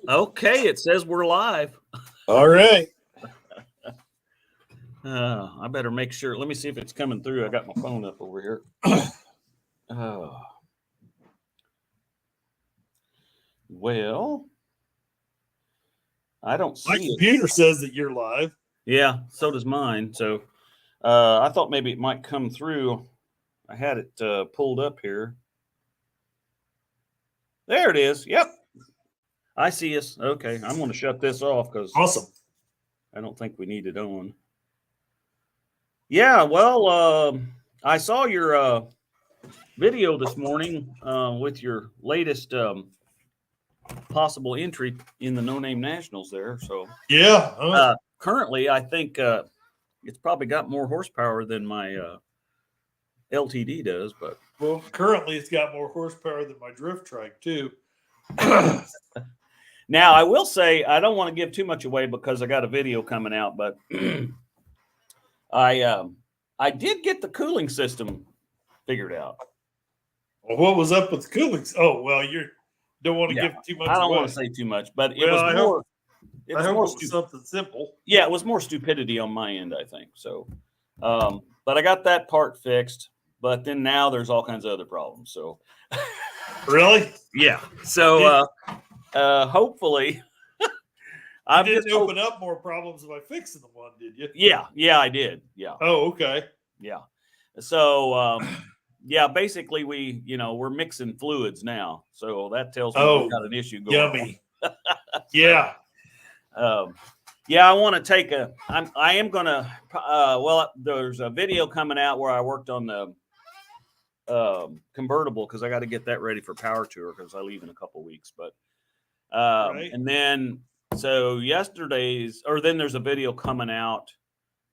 Okay, it says we're live. All right. I better make sure. Let me see if it's coming through. I got my phone up over here. Well, I don't My see computer it. says that you're live. Yeah, so does mine. So I thought maybe it might come through. I had it pulled up here. There it is. Yep, I see us. Okay, I'm going to shut this off because Awesome. I don't think we need it on. Yeah, well, I saw your video this morning with your latest possible entry in the No Name Nationals there. So Yeah. currently, I think it's probably got more horsepower than my LTD does. But well, currently it's got more horsepower than my drift trike too. now I will say I don't want to give too much away because I got a video coming out, but I did get the cooling system figured out. Well, what was up with the cooling? Oh, well, you don't want to give too much. I don't away. want to say too much, but it Well, was I more. hope it was something simple. Yeah, it was more stupidity on my end, I think. So, but I got that part fixed. But then now there's all kinds of other problems. So, really, yeah. So hopefully, I didn't open up more problems by fixing the one, did you? Yeah, I did. Yeah. Oh, okay. Yeah. So, yeah, basically we're mixing fluids now, so that tells me we've got an issue going. Yummy. On. Yeah. Yeah, I want to take I am going to, well, there's a video coming out where I worked on the convertible because I got to get that ready for Power Tour because I leave in a couple weeks. But, right. And then, so then there's a video coming out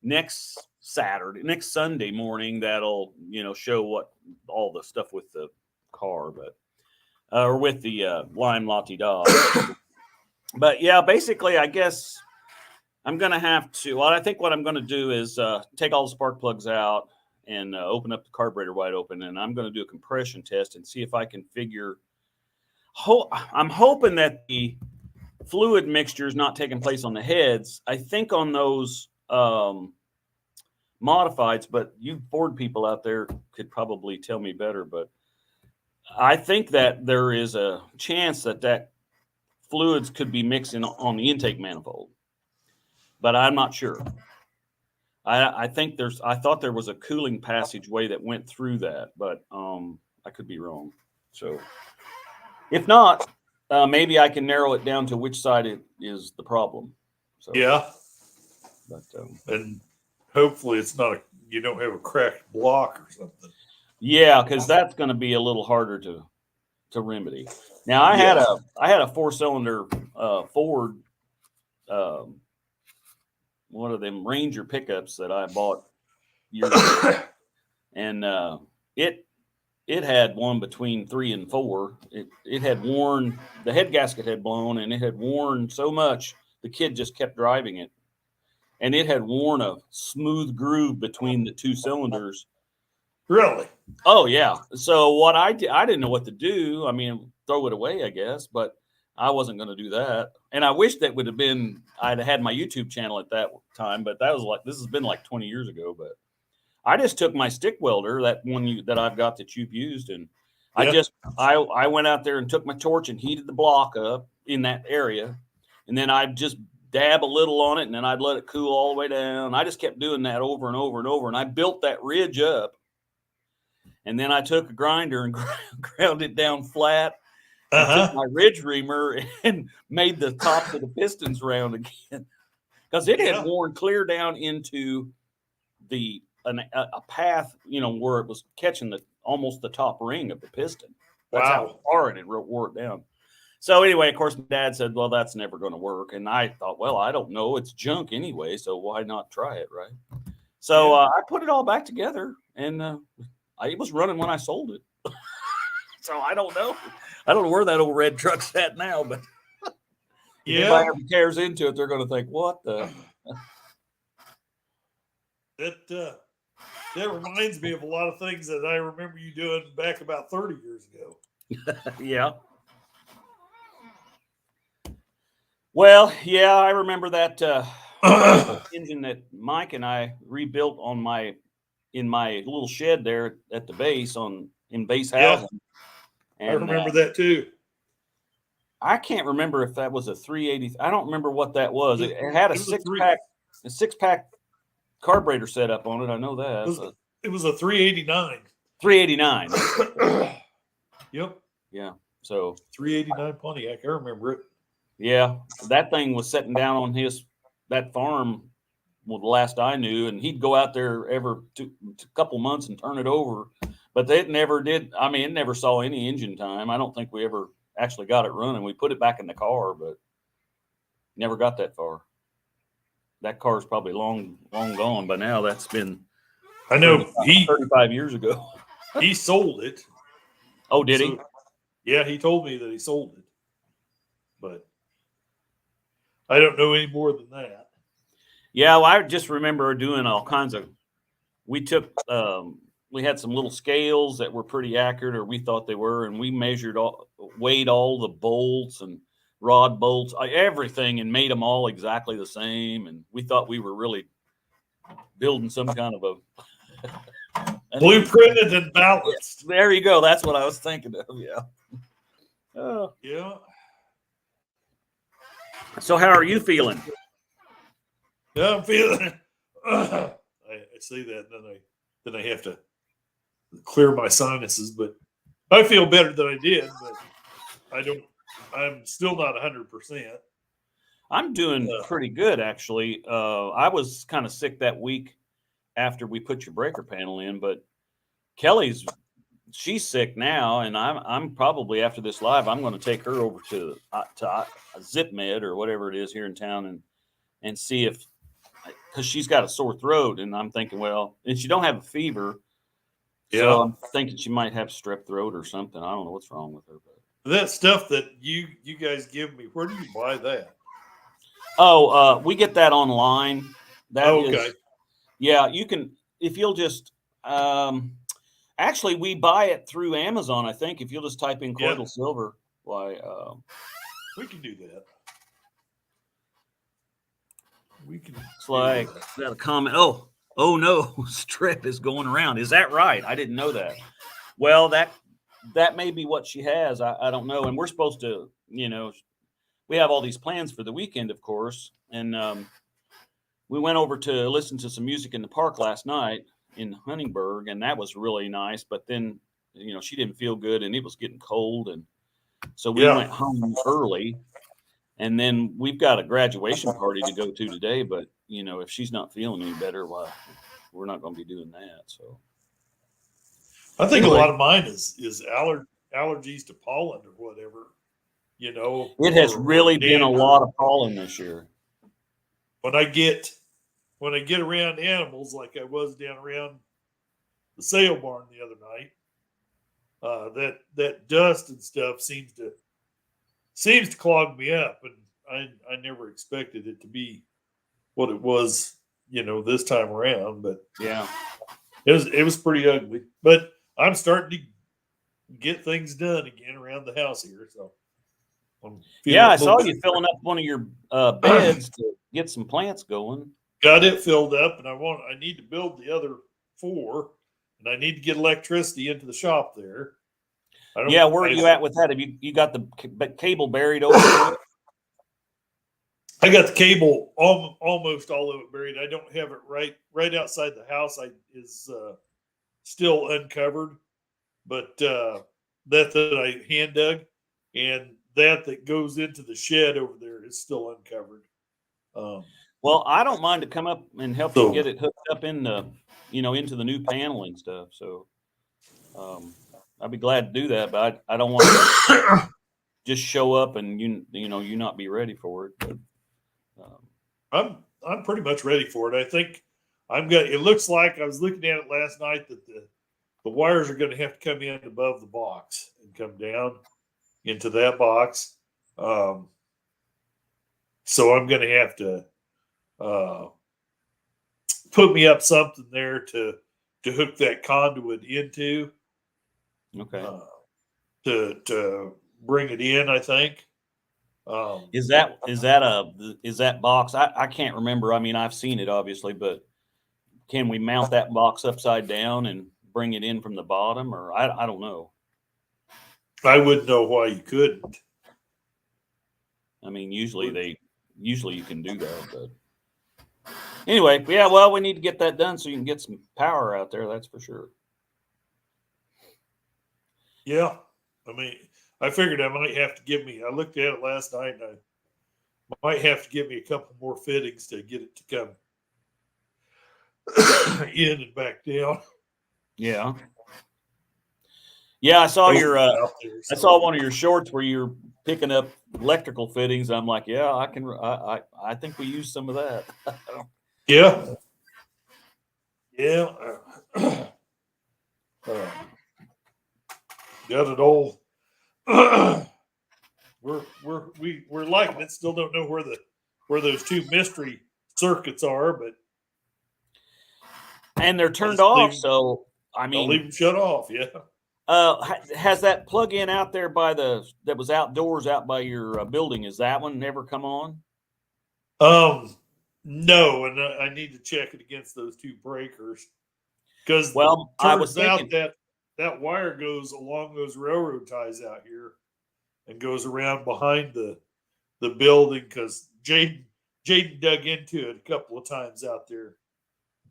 next Sunday morning that'll, show what all the stuff with the car, but, or with the Lime Lottie Dog. But yeah, basically, I guess I'm going to have to, well, I think what I'm going to do is take all the spark plugs out and open up the carburetor wide open. And I'm going to do a compression test and see if I can figure, I'm hoping that the fluid mixture is not taking place on the heads. I think on those modifieds, but you Ford people out there could probably tell me better. But I think that there is a chance that fluids could be mixing on the intake manifold, but I'm not sure. I think I thought there was a cooling passageway that went through that, but I could be wrong. So if not, maybe I can narrow it down to which side it is the problem. So yeah, but and hopefully it's not you don't have a cracked block or something. Yeah, because that's going to be a little harder to remedy. Now I had a 4-cylinder Ford, one of them Ranger pickups that I bought years ago, and it had one between 3 and 4. It had worn, the head gasket had blown, and it had worn so much the kid just kept driving it, and it had worn a smooth groove between the 2 cylinders. Really? Oh yeah. So what I didn't know what to do. I mean, throw it away, I guess, but I wasn't going to do that. And I wish that would have been, I'd had my YouTube channel at that time, but this has been like 20 years ago. But I just took my stick welder, that one that I've got that you've used, and I went out there and took my torch and heated the block up in that area, and then I'd just dab a little on it, and then I'd let it cool all the way down. I just kept doing that over and over and over, and I built that ridge up. And then I took a grinder and ground it down flat. Took my ridge reamer and made the tops of the pistons round again, because it had worn clear down into a path, where it was catching almost the top ring of the piston. That's how far it wore it down. So anyway, of course, my dad said, "Well, that's never going to work." And I thought, "Well, I don't know. It's junk anyway, so why not try it, right?" So I put it all back together, and it was running when I sold it. So I don't know. I don't know where that old red truck's at now, but if anybody ever tears into it, they're going to think, "What the?" That reminds me of a lot of things that I remember you doing back about 30 years ago. Yeah. Well, yeah, I remember that engine that Mike and I rebuilt in my little shed there at the base in base Yeah, housing, I and remember that too. I can't remember if that was a 380. I don't remember what that was. It, It had it was a a six pack carburetor setup on it. I know it that, was but it was a 389. 389. Yep, Yeah. So 389 Pontiac. I remember it. yeah, that thing was sitting down on that farm. Well, the last I knew, and he'd go out there every couple months and turn it over, but it never did. I mean, it never saw any engine time. I don't think we ever actually got it running. We put it back in the car, but never got that far. That car is probably long gone by now. That's been I 30, know 35 years ago. he sold it. Oh, did he? So yeah, he told me that he sold it, but I don't know any more than that. Yeah, well, I just remember doing all kinds of. We took, we had some little scales that were pretty accurate, or we thought they were, and we weighed all the bolts and rod bolts, everything, and made them all exactly the same. And we thought we were really building some kind of Blueprinted and Yeah, balanced. there you go. That's what I was thinking of. Yeah. Oh. Yeah. So, how are you feeling? Yeah, I'm feeling. I say that, and then I have to clear my sinuses. But I feel better than I did. But I don't. I'm still not 100%. I'm doing pretty good, actually. I was kind of sick that week after we put your breaker panel in, but she's sick now, and I'm probably after this live, I'm going to take her over to Zip Med or whatever it is here in town and see if, because she's got a sore throat, and I'm thinking, well, and she don't have a fever, so I'm thinking she might have strep throat or something. I don't know what's wrong with her. But that stuff that you guys give me, where do you buy that? Oh, we get that online. Okay. Yeah, you can if you'll just. Actually, we buy it through Amazon. I think if you'll just type in colloidal silver, why we can do that. We can. It's like got a comment. Oh no, strep is going around. Is that right? I didn't know that. Well, that may be what she has. I don't know. And we're supposed to, we have all these plans for the weekend, of course. And we went over to listen to some music in the park last night in Huntingburg, and that was really nice. But then, she didn't feel good, and it was getting cold, and so we went home early. And then we've got a graduation party to go to today. But if she's not feeling any better, well, we're not going to be doing that. So I think a lot of mine is allergies to pollen or whatever. It has really been a lot of pollen this year. When I get around animals, like I was down around the sale barn the other night, that dust and stuff seems to clog me up, and I never expected it to be what it was, this time around. But yeah, it was pretty ugly. But I'm starting to get things done again around the house here, so. I saw you filling up one of your beds to get some plants going. Got it filled up, and I need to build the other 4, and I need to get electricity into the shop there. Where are you at with that? Have you got the cable buried over there? I got the cable almost all of it buried. I don't have it right outside the house. Is still uncovered, but that I hand dug, and that goes into the shed over there is still uncovered. Well, I don't mind to come up and help you get it hooked up in the, into the new paneling stuff. So I'd be glad to do that, but I don't want to just show up and you not be ready for it. But I'm pretty much ready for it. I think it looks like I was looking at it last night that the wires are going to have to come in above the box and come down into that box. So I'm going to have to put me up something there to hook that conduit into. Okay. To bring it in, I think. Is that box? I can't remember. I mean, I've seen it obviously, but can we mount that box upside down and bring it in from the bottom, or I don't know. I wouldn't know why you couldn't. I mean, usually you can do that, but anyway, yeah. Well, we need to get that done so you can get some power out there. That's for sure. Yeah, I mean, I figured I might have to I looked at it last night, and I might have to give me a couple more fittings to get it to come in and back down. Yeah. Yeah, I saw I saw one of your shorts where you're picking up electrical fittings. I'm like, yeah, I can. I think we use some of that. Yeah. Yeah. Got it all. We're liking it. Still don't know where those two mystery circuits are, but and they're turned off. So I mean, I'll leave them shut off. Yeah. Has that plug-in out there that was outdoors out by your building? Is that one never come on? No, and I need to check it against those two breakers because I was thinking that wire goes along those railroad ties out here and goes around behind the building because Jaden dug into it a couple of times out there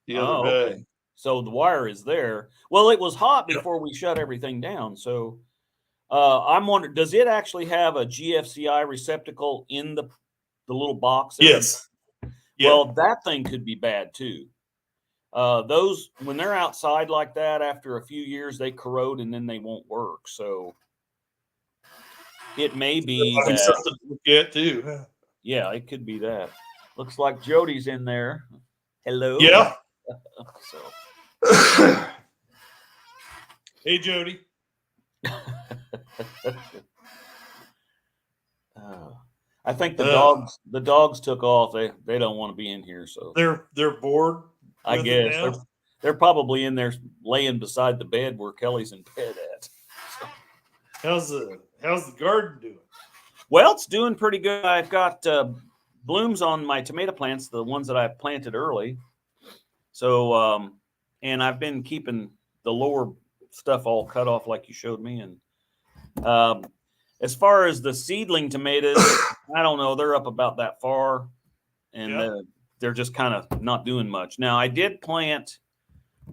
the other day. Okay. So the wire is there. Well, it was hot before we shut everything down. So I'm wondering, does it actually have a GFCI receptacle in the little box? Yes. Well, that thing could be bad too. Those, when they're outside like that, after a few years, they corrode and then they won't work. So it may be that. Something to look at too. Yeah, it could be that. Looks like Jody's in there. Hello. Yeah. So. Hey, Jody. I think the dogs took off. They don't want to be in here, so they're bored. I guess they're probably in there laying beside the bed where Kelly's in bed at. How's the garden doing? Well, it's doing pretty good. I've got blooms on my tomato plants, the ones that I planted early. So, and I've been keeping the lower stuff all cut off like you showed me. And as far as the seedling tomatoes, I don't know. They're up about that far, and they're just kind of not doing much. Now, I did plant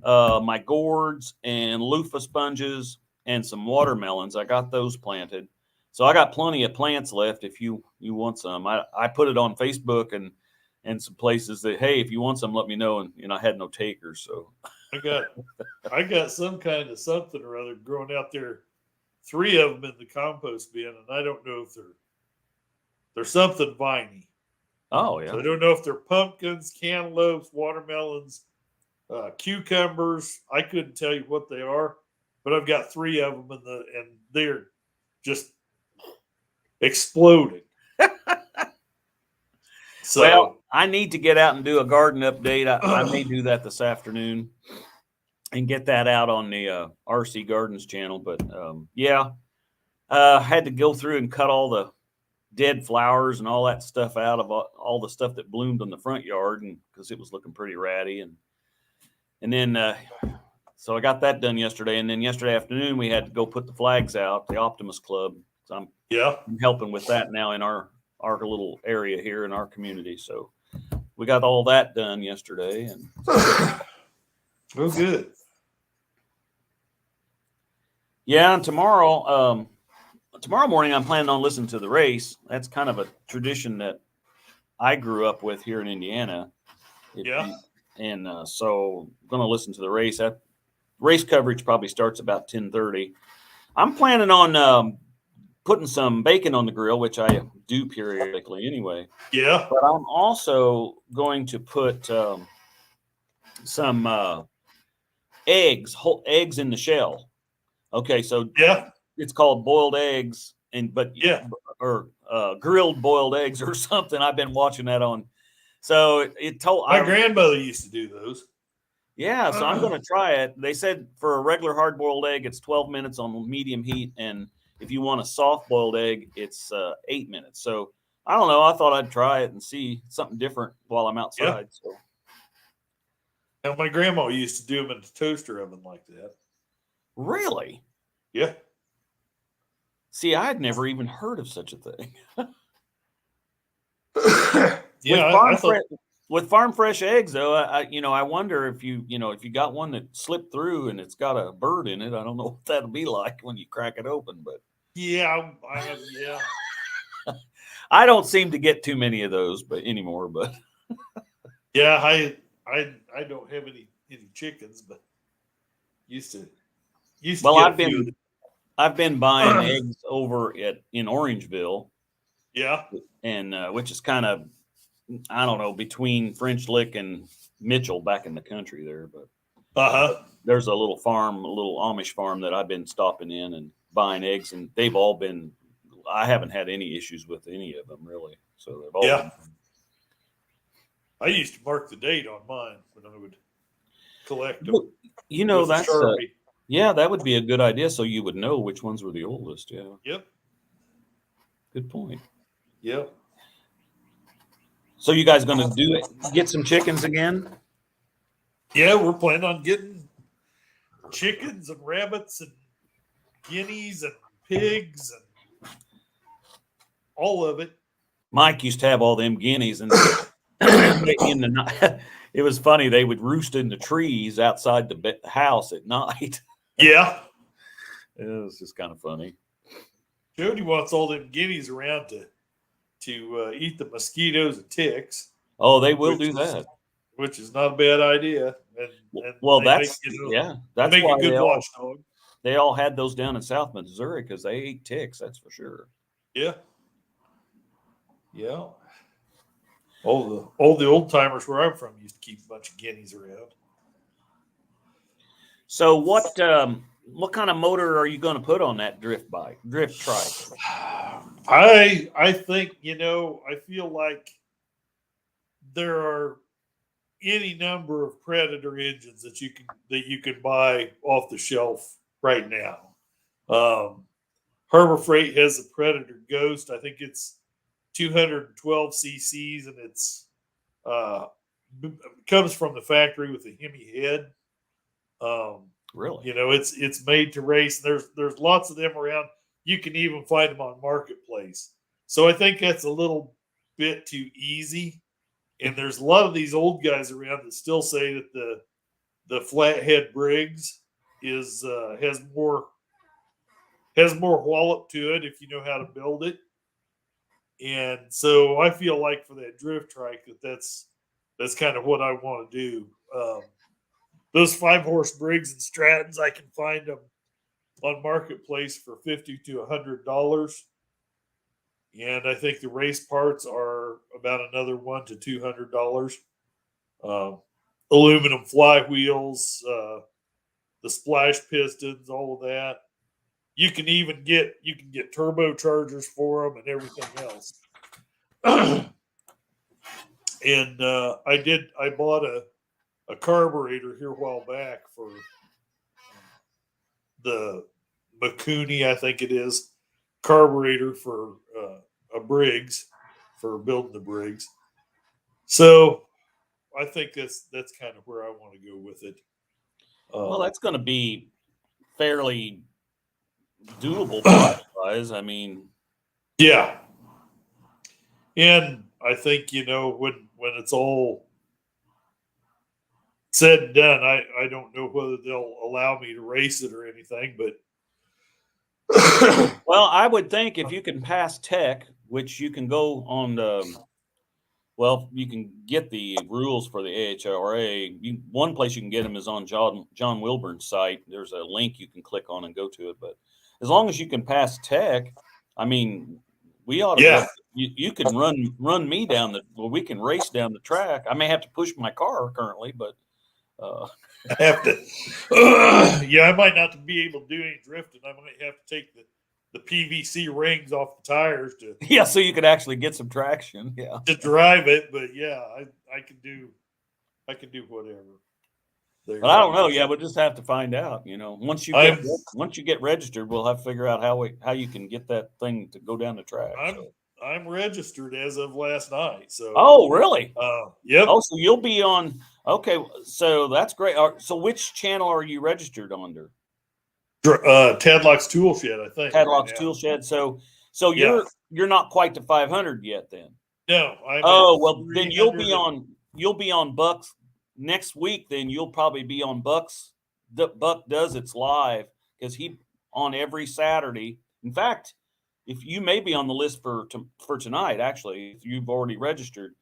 my gourds and loofah sponges and some watermelons. I got those planted. So I got plenty of plants left if you want some. I put it on Facebook and some places that, hey, if you want some, let me know. And I had no takers. So I got some kind of something or other growing out there. 3 of them in the compost bin, and I don't know if they're something viney. Oh yeah. So I don't know if they're pumpkins, cantaloupes, watermelons, cucumbers. I couldn't tell you what they are, but I've got 3 of them and they're just exploding. So, well, I need to get out and do a garden update. I may do that this afternoon and get that out on the RC Gardens channel. But had to go through and cut all the dead flowers and all that stuff out of all the stuff that bloomed in the front yard, and because it was looking pretty ratty. And then so I got that done yesterday. And then yesterday afternoon we had to go put the flags out, the Optimus Club. So I'm helping with that now in our little area here in our community. So we got all that done yesterday. And oh, good. Yeah, and tomorrow morning I'm planning on listening to the race. That's kind of a tradition that I grew up with here in Indiana. And so I'm going to listen to the race. Race coverage probably starts about 10:30. I'm planning on putting some bacon on the grill, which I do periodically anyway. Yeah. But I'm also going to put some eggs, whole eggs in the shell. Okay, so it's called boiled eggs, or grilled boiled eggs or something. I've been watching that on. So my grandmother used to do those. Yeah, so I'm going to try it. They said for a regular hard boiled egg, it's 12 minutes on medium heat, and If you want a soft boiled egg, it's 8 minutes. So I don't know. I thought I'd try it and see something different while I'm outside. So Now, my grandma used to do them in the toaster oven like that. really, Yeah. see, I had never even heard of such a thing. Yeah, I thought. With farm fresh eggs, though, I wonder if if you got one that slipped through and it's got a bird in it. I don't know what that'll be like when you crack it open, but Yeah, I have. Yeah. I don't seem to get too many of those, but anymore. But Yeah, I don't have any chickens, but used to well, get a few. I've been buying eggs over in Orangeville, Yeah. and which is kind of, I don't know, between French Lick and Mitchell back in the country there, but there's a little farm, a little Amish farm that I've been stopping in and buying eggs, and they've all been. I haven't had any issues with any of them really, so they've all been. I used to mark the date on mine when I would collect them. That's yeah, that would be a good idea, so you would know which ones were the oldest. Yeah. Yep. Good point. Yep. So you guys going to get some chickens again? Yeah, we're planning on getting chickens and rabbits and guineas and pigs and all of it. Mike used to have all them guineas, and it was funny. They would roost in the trees outside the house at night. Yeah. It was just kind of funny. Jody wants all them guineas around to eat the mosquitoes and ticks. Oh, they will do that. Which is not a bad idea. And that's that's why a good watchdog. They all had those down in South Missouri because they ate ticks. That's for sure. Yeah. Yeah. All the old timers where I'm from used to keep a bunch of guineas around. So what kind of motor are you going to put on that drift trike? I think, I feel like there are any number of Predator engines that you can buy off the shelf right now. Harbor Freight has a Predator Ghost. I think it's 212 cc's, and it's comes from the factory with a Hemi head. Really? It's made to race. There's lots of them around. You can even find them on Marketplace. So I think that's a little bit too easy. And there's a lot of these old guys around that still say that the flathead Briggs has more wallop to it if you know how to build it. And so I feel like for that drift trike that's kind of what I want to do. Those 5-horse Briggs and Strattons, I can find them on Marketplace for $50 to $100. And I think the race parts are about another $100 to $200. Aluminum flywheels, the splash pistons, all of that. You can get turbochargers for them and everything else. And I bought a carburetor here a while back for the Makuni, I think it is, carburetor for a Briggs, for building the Briggs. So I think that's kind of where I want to go with it. Well, that's going to be fairly doable price-wise. I mean, yeah. And I think, when it's all said and done, I don't know whether they'll allow me to race it or anything, but well, I would think if you can pass tech, which you can go on you can get the rules for the AHRA. One place you can get them is on John Wilburn's site. There's a link you can click on and go to it. But as long as you can pass tech, I mean, we ought to. You can run me down we can race down the track. I may have to push my car currently, but I have to. I might not be able to do any drifting. I might have to take the PVC rings off the tires to. So you could actually get some traction. Yeah, to drive it, but I can do whatever. But I don't know. Yeah, we'll just have to find out. Once you get registered, we'll have to figure out how you can get that thing to go down the track. I'm registered as of last night. So. Oh, really? Yep. Oh, so you'll be on. Okay, so that's great. So which channel are you registered under? Tadlock's Tool Shed, I think. Tadlock's Tool Shed. So you're not quite to 500 yet, then. No. Then you'll be on Buck's next week. Then you'll probably be on Buck's. Buck does its live because he on every Saturday. In fact, if you may be on the list for tonight, actually, if you've already registered,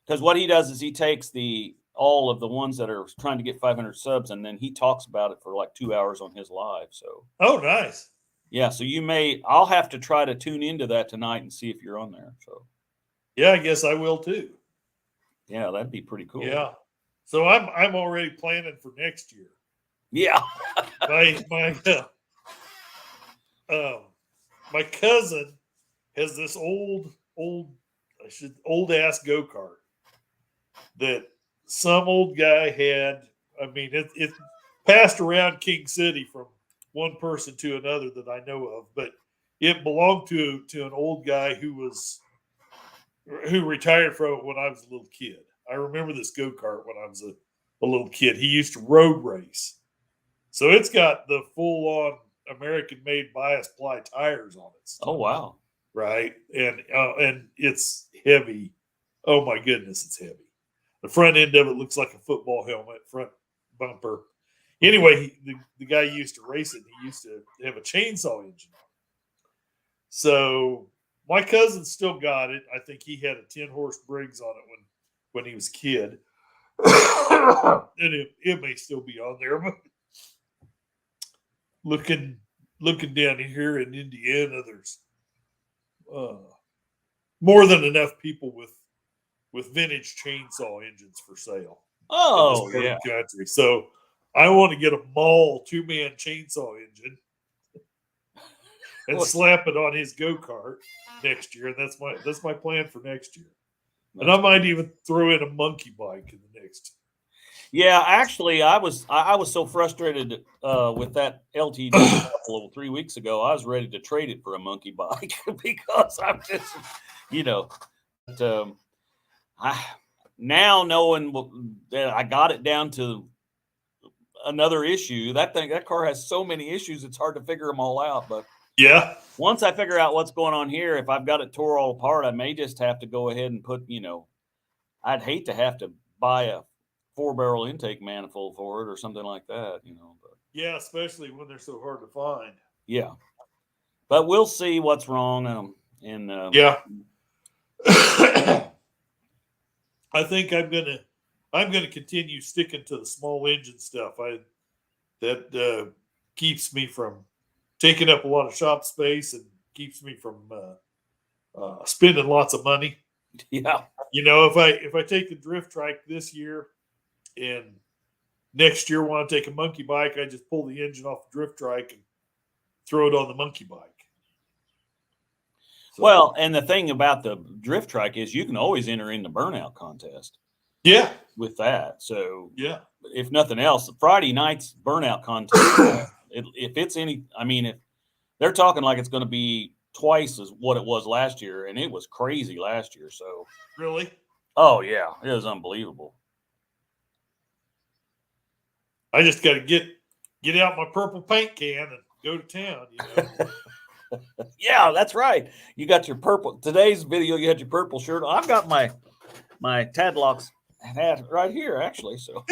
because what he does is he takes all of the ones that are trying to get 500 subs, and then he talks about it for like 2 hours on his live. So. Oh, nice. Yeah, so I'll have to try to tune into that tonight and see if you're on there. So. Yeah, I guess I will too. Yeah, that'd be pretty cool. Yeah. So I'm already planning for next year. Yeah. My cousin has this old ass go-kart that some old guy had. I mean, it passed around King City from one person to another that I know of, but it belonged to an old guy who retired from it when I was a little kid. I remember this go-kart when I was a little kid. He used to road race. So it's got the full-on American-made bias ply tires on it. Oh, wow. Right? And it's heavy. Oh, my goodness, it's heavy. The front end of it looks like a football helmet, front bumper. Anyway, the guy used to race it. He used to have a chainsaw engine on it. So my cousin still got it. I think he had a 10-horse Briggs on it when he was a kid. And it may still be on there, but looking down here in Indiana, there's more than enough people with vintage chainsaw engines for sale. Oh, yeah. Country. So I want to get a Maul 2-man chainsaw engine and slap it on his go-kart next year. And that's my plan for next year. And I might even throw in a monkey bike in the next. Yeah, actually, I was so frustrated with that LTD 3 weeks ago. I was ready to trade it for a monkey bike because I'm just, now knowing that I got it down to another issue. That car has so many issues; it's hard to figure them all out. But yeah, once I figure out what's going on here, if I've got it tore all apart, I may just have to go ahead and put. I'd hate to have to buy a 4-barrel intake manifold for it or something like that. But yeah, especially when they're so hard to find. Yeah, but we'll see what's wrong. Yeah. I think I'm gonna continue sticking to the small engine stuff. That keeps me from taking up a lot of shop space and keeps me from spending lots of money. Yeah. If I take the drift trike this year and next year want to take a monkey bike, I just pull the engine off the drift trike and throw it on the monkey bike. So, well, and the thing about the drift trike is you can always enter in the burnout contest. Yeah. With that. So, yeah. If nothing else, Friday night's burnout contest, if they're talking like it's going to be twice as what it was last year, and it was crazy last year. So, really? Oh, yeah. It was unbelievable. I just got to get out my purple paint can and go to town, Yeah, that's right. You got your purple. Today's video, you had your purple shirt. I've got my Tadlock's hat right here, actually. So,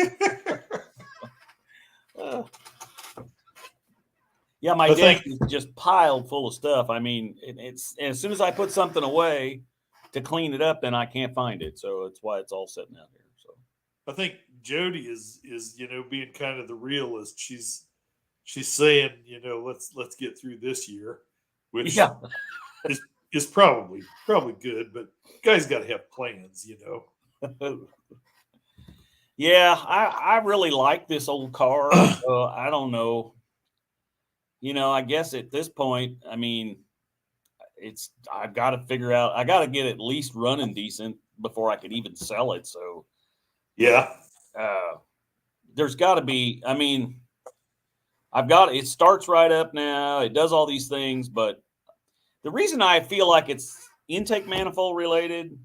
yeah, my desk is just piled full of stuff. I mean, it's as soon as I put something away to clean it up, then I can't find it. So it's why it's all sitting out here. So I think Jody is being kind of the realist. She's saying, let's get through this year, which is probably good, but guys got to have plans, Yeah, I really like this old car. I don't know. I guess at this point, I mean, I've got to figure out, I got to get at least running decent before I could even sell it. So, yeah. there's got to be. I mean, it starts right up now. It does all these things, but the reason I feel like it's intake manifold related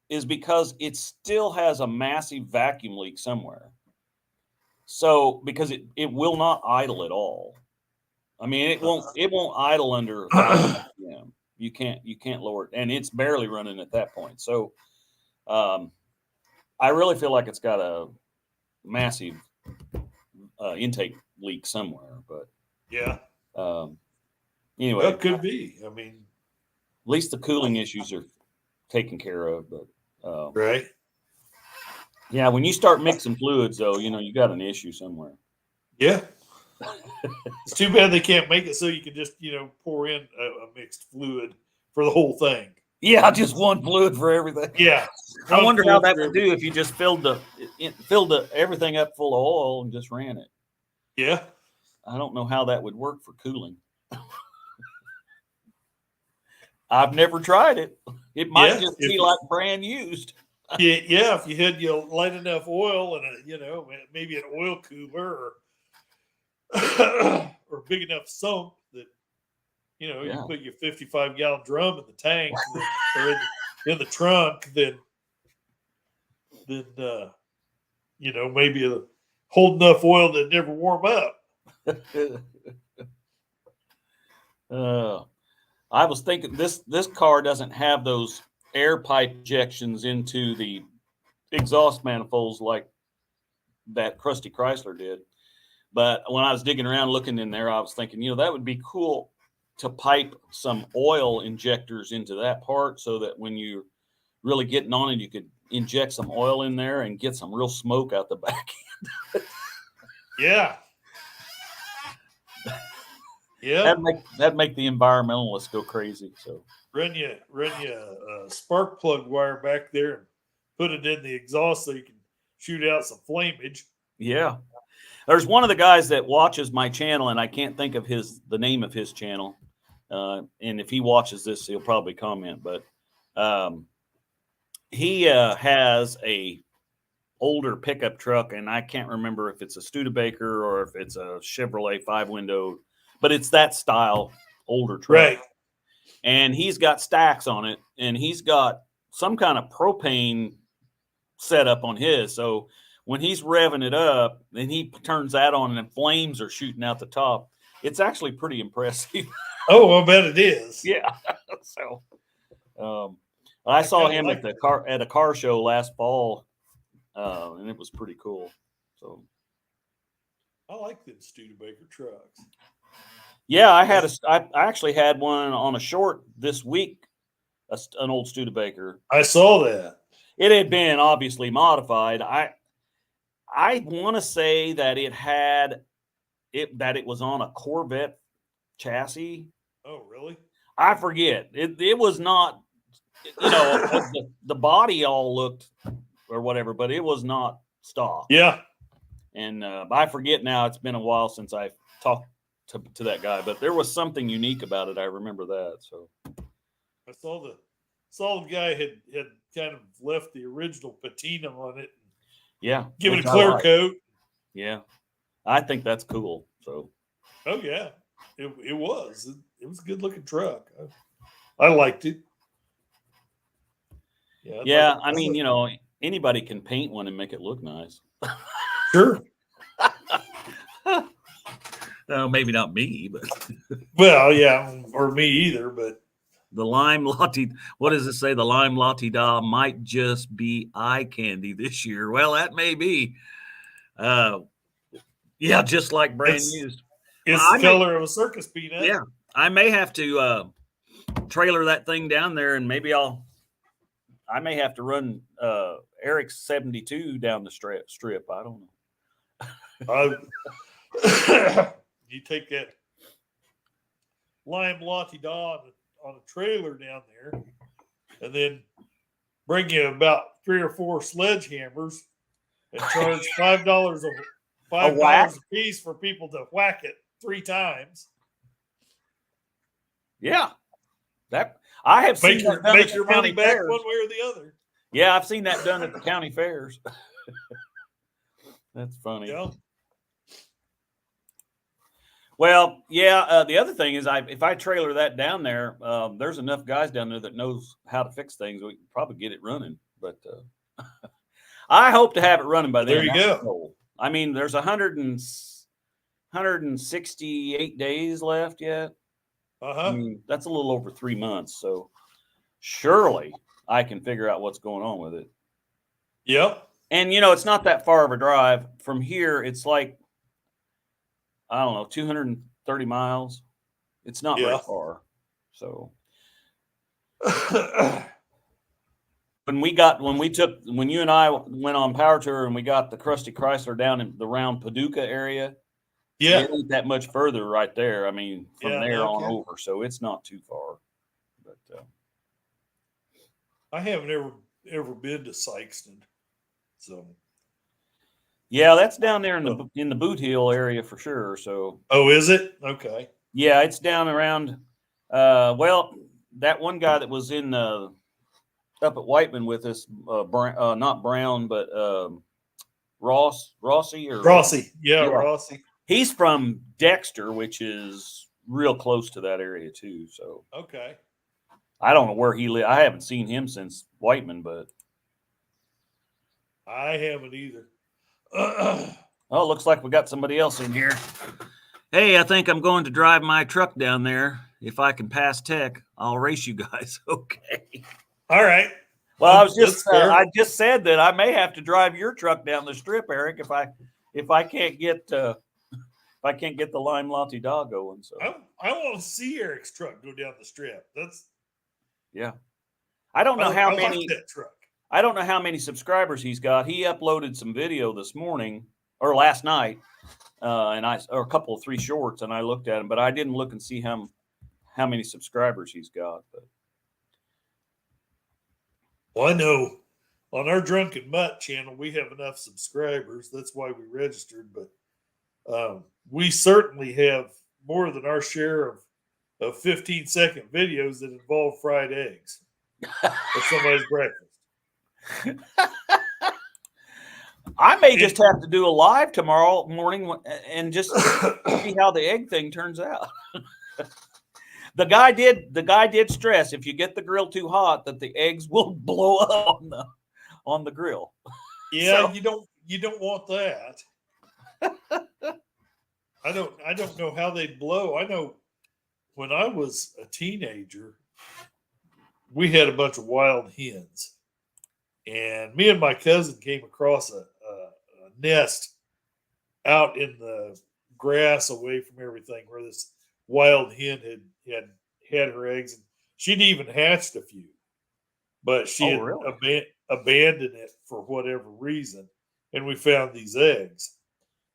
is because it still has a massive vacuum leak somewhere. So because it will not idle at all. I mean, it won't idle under 1,000 RPM. You can't lower it, and it's barely running at that point. So, I really feel like it's got a massive intake leak somewhere. But yeah, anyway, well, it could be. I mean, at least the cooling issues are taken care of. But right? yeah, when you start mixing fluids, though, you got an issue somewhere. Yeah. It's too bad they can't make it so you can just pour in a mixed fluid for the whole thing. Yeah, just one fluid for everything. Yeah, I wonder how that would do if you just filled everything up full of oil and just ran it. Yeah, I don't know how that would work for cooling. I've never tried it. It might just be like brand used. Yeah, if you had light enough oil and maybe an oil cooler or big enough sump that you put your 55-gallon drum in the tank or in the trunk, then maybe hold enough oil to never warm up. I was thinking this car doesn't have those air pipe ejections into the exhaust manifolds like that Krusty Chrysler did. But when I was digging around looking in there, I was thinking, that would be cool to pipe some oil injectors into that part so that when you're really getting on it, you could inject some oil in there and get some real smoke out the back end. Yeah. Yeah. That'd make the environmentalists go crazy. So run you a spark plug wire back there and put it in the exhaust so you can shoot out some flamage. Yeah. There's one of the guys that watches my channel, and I can't think of the name of his channel. And if he watches this, he'll probably comment. But he has a older pickup truck, and I can't remember if it's a Studebaker or if it's a Chevrolet 5-window, but it's that style older truck. Right. And he's got stacks on it, and he's got some kind of propane setup on his. So when he's revving it up, then he turns that on and flames are shooting out the top. It's actually pretty impressive. Oh, I bet it is. Yeah. So I saw him at a car show last fall, and it was pretty cool. So I like them Studebaker trucks. Yeah, I actually had one on a short this week, an old Studebaker. I saw that. It had been obviously modified. I want to say that it was on a Corvette chassis. Oh, really? I forget. It was not, the body all looked or whatever, but it was not stock. Yeah. And I forget now. It's been a while since I talked to that guy, but there was something unique about it. I remember that. So I saw the guy had kind of left the original patina on it. Yeah. Give it a clear coat. Yeah. I think that's cool. So. Oh yeah, it was. It was a good looking truck. I liked it. Yeah. Yeah. I mean, anybody can paint one and make it look nice. Sure. No, maybe not me, but. Well, yeah, or me either, but. The lime latte, what does it say? The lime latte da might just be eye candy this year. Well, that may be. Yeah, just like brand used. It's the color of a circus peanut. Yeah, I may have to trailer that thing down there, and maybe I may have to run Eric's 72 down the strip. I don't know. You take that lime latte da on a trailer down there, and then bring you about 3 or 4 sledgehammers and charge $5 a piece for people to whack it 3 times. Yeah, that I have seen that done make your money back one way or the other. Yeah, I've seen that done at the county fairs. That's funny. Yeah. Well, yeah. The other thing is, if I trailer that down there, there's enough guys down there that knows how to fix things. We can probably get it running. But I hope to have it running by Well, there then. you That's the go. goal. I mean, there's 168 days left yet. I Uh-huh. mean, that's a little over 3 months. So surely I can figure out what's going on with it. Yep. And it's not that far of a drive from here. It's like, I don't know, 230 miles. It's not very Yeah. far. So when you and I went on power tour and we got the Krusty Chrysler down in the round Paducah area, Yeah. it ain't that much further right there. I mean, from Yeah, there on okay. over, so it's not too far. But I haven't ever been to Sykeston, so. yeah, that's down there in the Boot Hill area for sure. So Oh, is it? Okay. yeah, it's down around. Well, that one guy that was in up at Whiteman with us, not Brown, but Rossi or Rossi. Yeah, yeah, Rossi. he's from Dexter, which is real close to that area too. So Okay. I don't know where he lives. I haven't seen him since Whiteman, but I haven't either. oh, it looks like we got somebody else in here. Hey, I think I'm going to drive my truck down there. If I can pass tech, I'll race you guys. Okay. All right. Well, I just said that I may have to drive your truck down the strip, Eric, if I can't get the Lime Latte Dog going. So I want to see Eric's truck go down the strip. yeah. I don't know how many like that truck. I don't know how many subscribers he's got. He uploaded some video this morning or last night, or a couple of 3 shorts, and I looked at them, but I didn't look and see how many subscribers he's got. But Well, I know on our Drunken Mutt channel we have enough subscribers. That's why we registered. But we certainly have more than our share of 15-second videos that involve fried eggs or somebody's breakfast. I may just have to do a live tomorrow morning and just see how the egg thing turns out. The guy did stress if you get the grill too hot that the eggs will blow up on the grill. Yeah, so, you don't want that. I don't know how they'd blow. I know when I was a teenager, we had a bunch of wild hens, and me and my cousin came across a nest out in the grass away from everything where this wild hen had her eggs, and she'd even hatched a few, but she had abandoned it for whatever reason, and we found these eggs,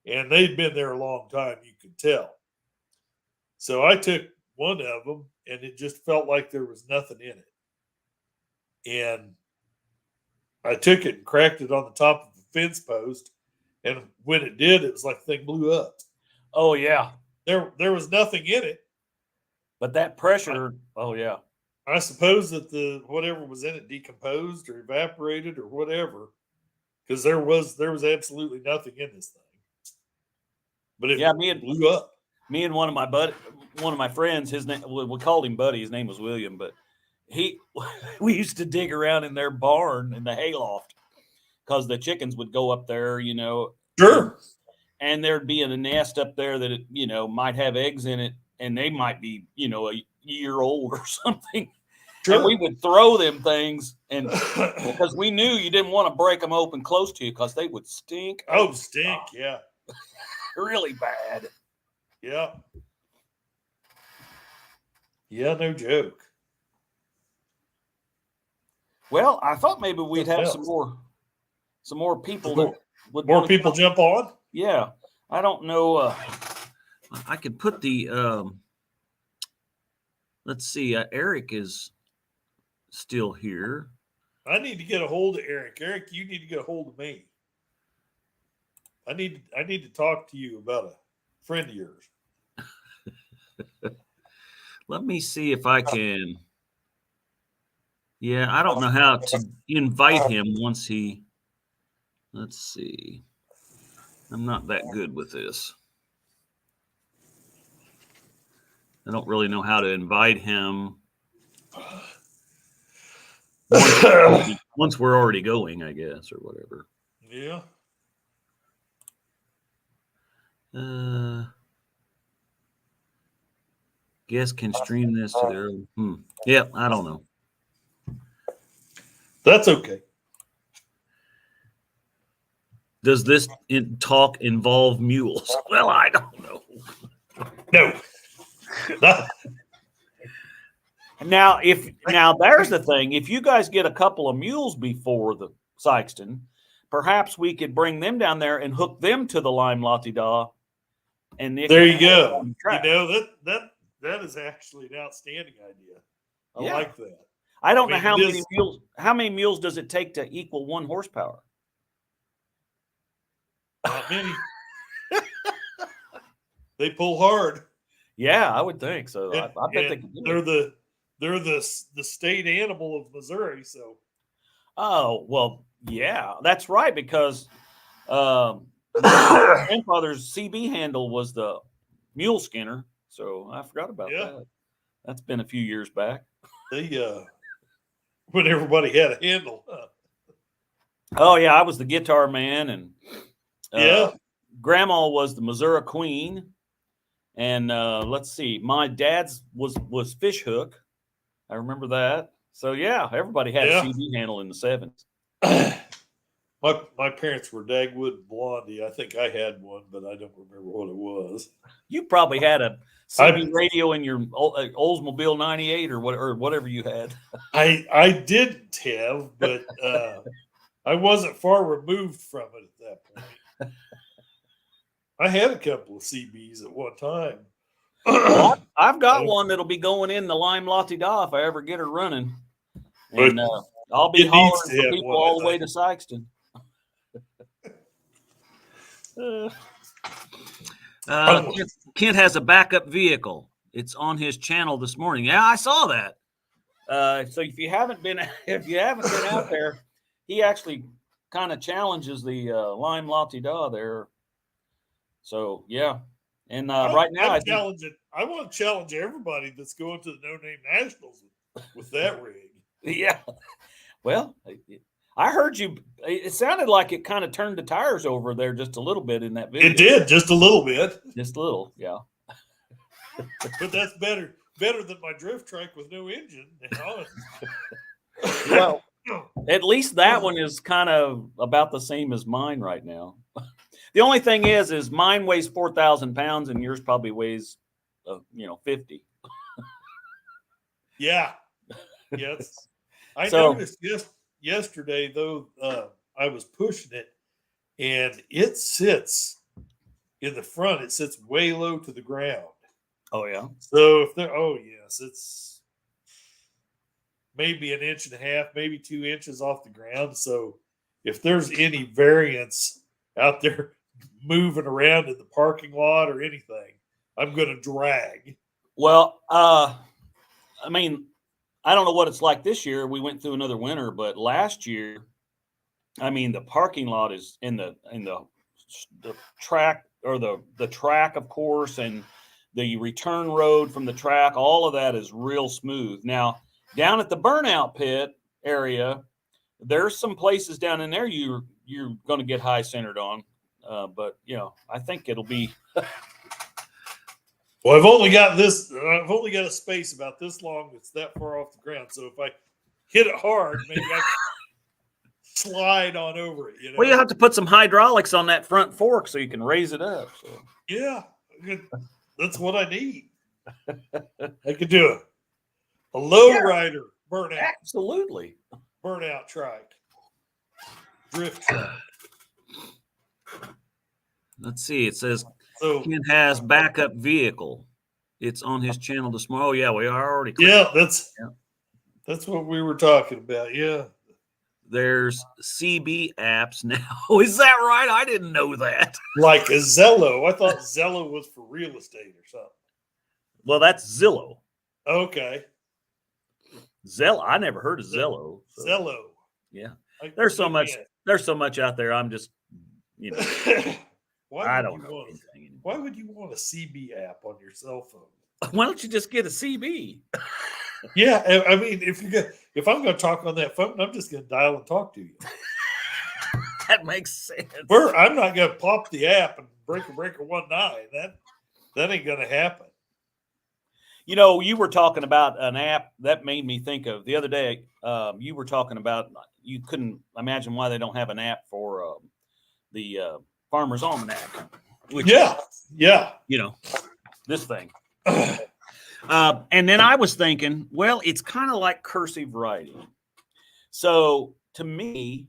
and they'd been there a long time, you could tell. So I took one of them, and it just felt like there was nothing in it, and I took it and cracked it on the top of the fence post, and when it did, it was like the thing blew up. Oh yeah, there was nothing in it, but that pressure. Oh yeah, I suppose that the whatever was in it decomposed or evaporated or whatever, because there was absolutely nothing in this thing. But it blew up. Me and one of my friends, his name, we called him Buddy. His name was William, but we used to dig around in their barn in the hayloft because the chickens would go up there, Sure. And there'd be a nest up there that might have eggs in it, and they might be a year old or something. Sure. And we would throw them things, and because we knew you didn't want to break them open close to you because they would stink. Oh, stink! Yeah, really bad. Yeah. Yeah, no joke. Well, I thought maybe we'd have some more people. More people jump on? Yeah. I don't know. I could put the, let's see, Eric is still here. I need to get a hold of Eric. Eric, you need to get a hold of me. I need to talk to you about a friend of yours. Let me see if I can. Yeah, I don't know how to invite him once he. Let's see. I'm not that good with this. I don't really know how to invite him once we're already going, I guess, or whatever. Yeah. Guests can stream this to their own. Yeah, I don't know. That's okay. Does this talk involve mules? Well, I don't know. No. Now, there's the thing. If you guys get a couple of mules before the Sykeston, perhaps we could bring them down there and hook them to the Lime Latte Da. And there you go. You know, that is actually an outstanding idea. I like that. I don't know how many mules. How many mules does it take to equal 1 horsepower? Not many. They pull hard. Yeah, I would think so. And, I bet they can do it. They're the state animal of Missouri. So. Oh well, yeah, that's right, because my grandfather's CB handle was the mule skinner, so I forgot about that. That's been a few years back. When everybody had a handle. Oh yeah, I was the guitar man, and Grandma was the Missouri Queen, and let's see, my dad's was Fish Hook. I remember that. So yeah, everybody had a CB handle in the 70s. My parents were Dagwood Blondie. I think I had one, but I don't remember what it was. You probably had a CB radio in your Oldsmobile 98 or whatever you had. I didn't have, but I wasn't far removed from it at that point. I had a couple of CBs at one time. Well, I've got one that'll be going in the Lime Latte Da if I ever get her running. And I'll be hollering for people all the way to Sykeston. Kent has a backup vehicle. It's on his channel this morning. Yeah, I saw that. So if you haven't been out there, he actually kind of challenges the Lime Latte Da there. So yeah, and right now I want to challenge everybody that's going to the No Name Nationals with that rig. Yeah. Well, I heard you. It sounded like it kind of turned the tires over there just a little bit in that video. It did, just a little bit. Just a little, yeah. But that's better than my drift trike with no engine. Well, at least that one is kind of about the same as mine right now. The only thing is mine weighs 4,000 pounds and yours probably weighs, 50. Yeah. Yes. I noticed yesterday, though, I was pushing it, and it sits in the front. It sits way low to the ground. Oh, yeah? So it's maybe 1.5 inches, maybe 2 inches off the ground. So if there's any variance out there moving around in the parking lot or anything, I'm going to drag. Well, I mean, I don't know what it's like this year. We went through another winter, but last year, I mean, the parking lot is in the track, or the track, of course, and the return road from the track. All of that is real smooth. Now, down at the burnout pit area, there's some places down in there you're going to get high centered on, but I think it'll be. Well, I've only got a space about this long that's that far off the ground. So if I hit it hard, maybe I can slide on over it. Well, you have to put some hydraulics on that front fork so you can raise it up. So. Yeah, that's what I need. I could do a low rider burnout. Absolutely. Burnout trike. Drift trike. Let's see. It says Ken has backup vehicle. It's on his channel this morning. Oh, yeah, we are already. Yeah, that's what we were talking about. Yeah. There's CB apps now. Is that right? I didn't know that. Like a Zello. I thought Zello was for real estate or something. Well, that's Zillow. Okay. Zello. I never heard of Zello. So. Zello. Yeah. There's so much out there. I'm just, I don't know anything anymore. Why would you want a CB app on your cell phone? Why don't you just get a CB? Yeah, I mean, if I'm going to talk on that phone, I'm just going to dial and talk to you. That makes sense. I'm not going to pop the app and breaker 19. That ain't going to happen. You know, you were talking about an app that made me think of the other day. You were talking about you couldn't imagine why they don't have an app for the Farmer's Almanac. Which yeah, you know, this thing. And then I was thinking, well, it's kind of like cursive writing. So to me,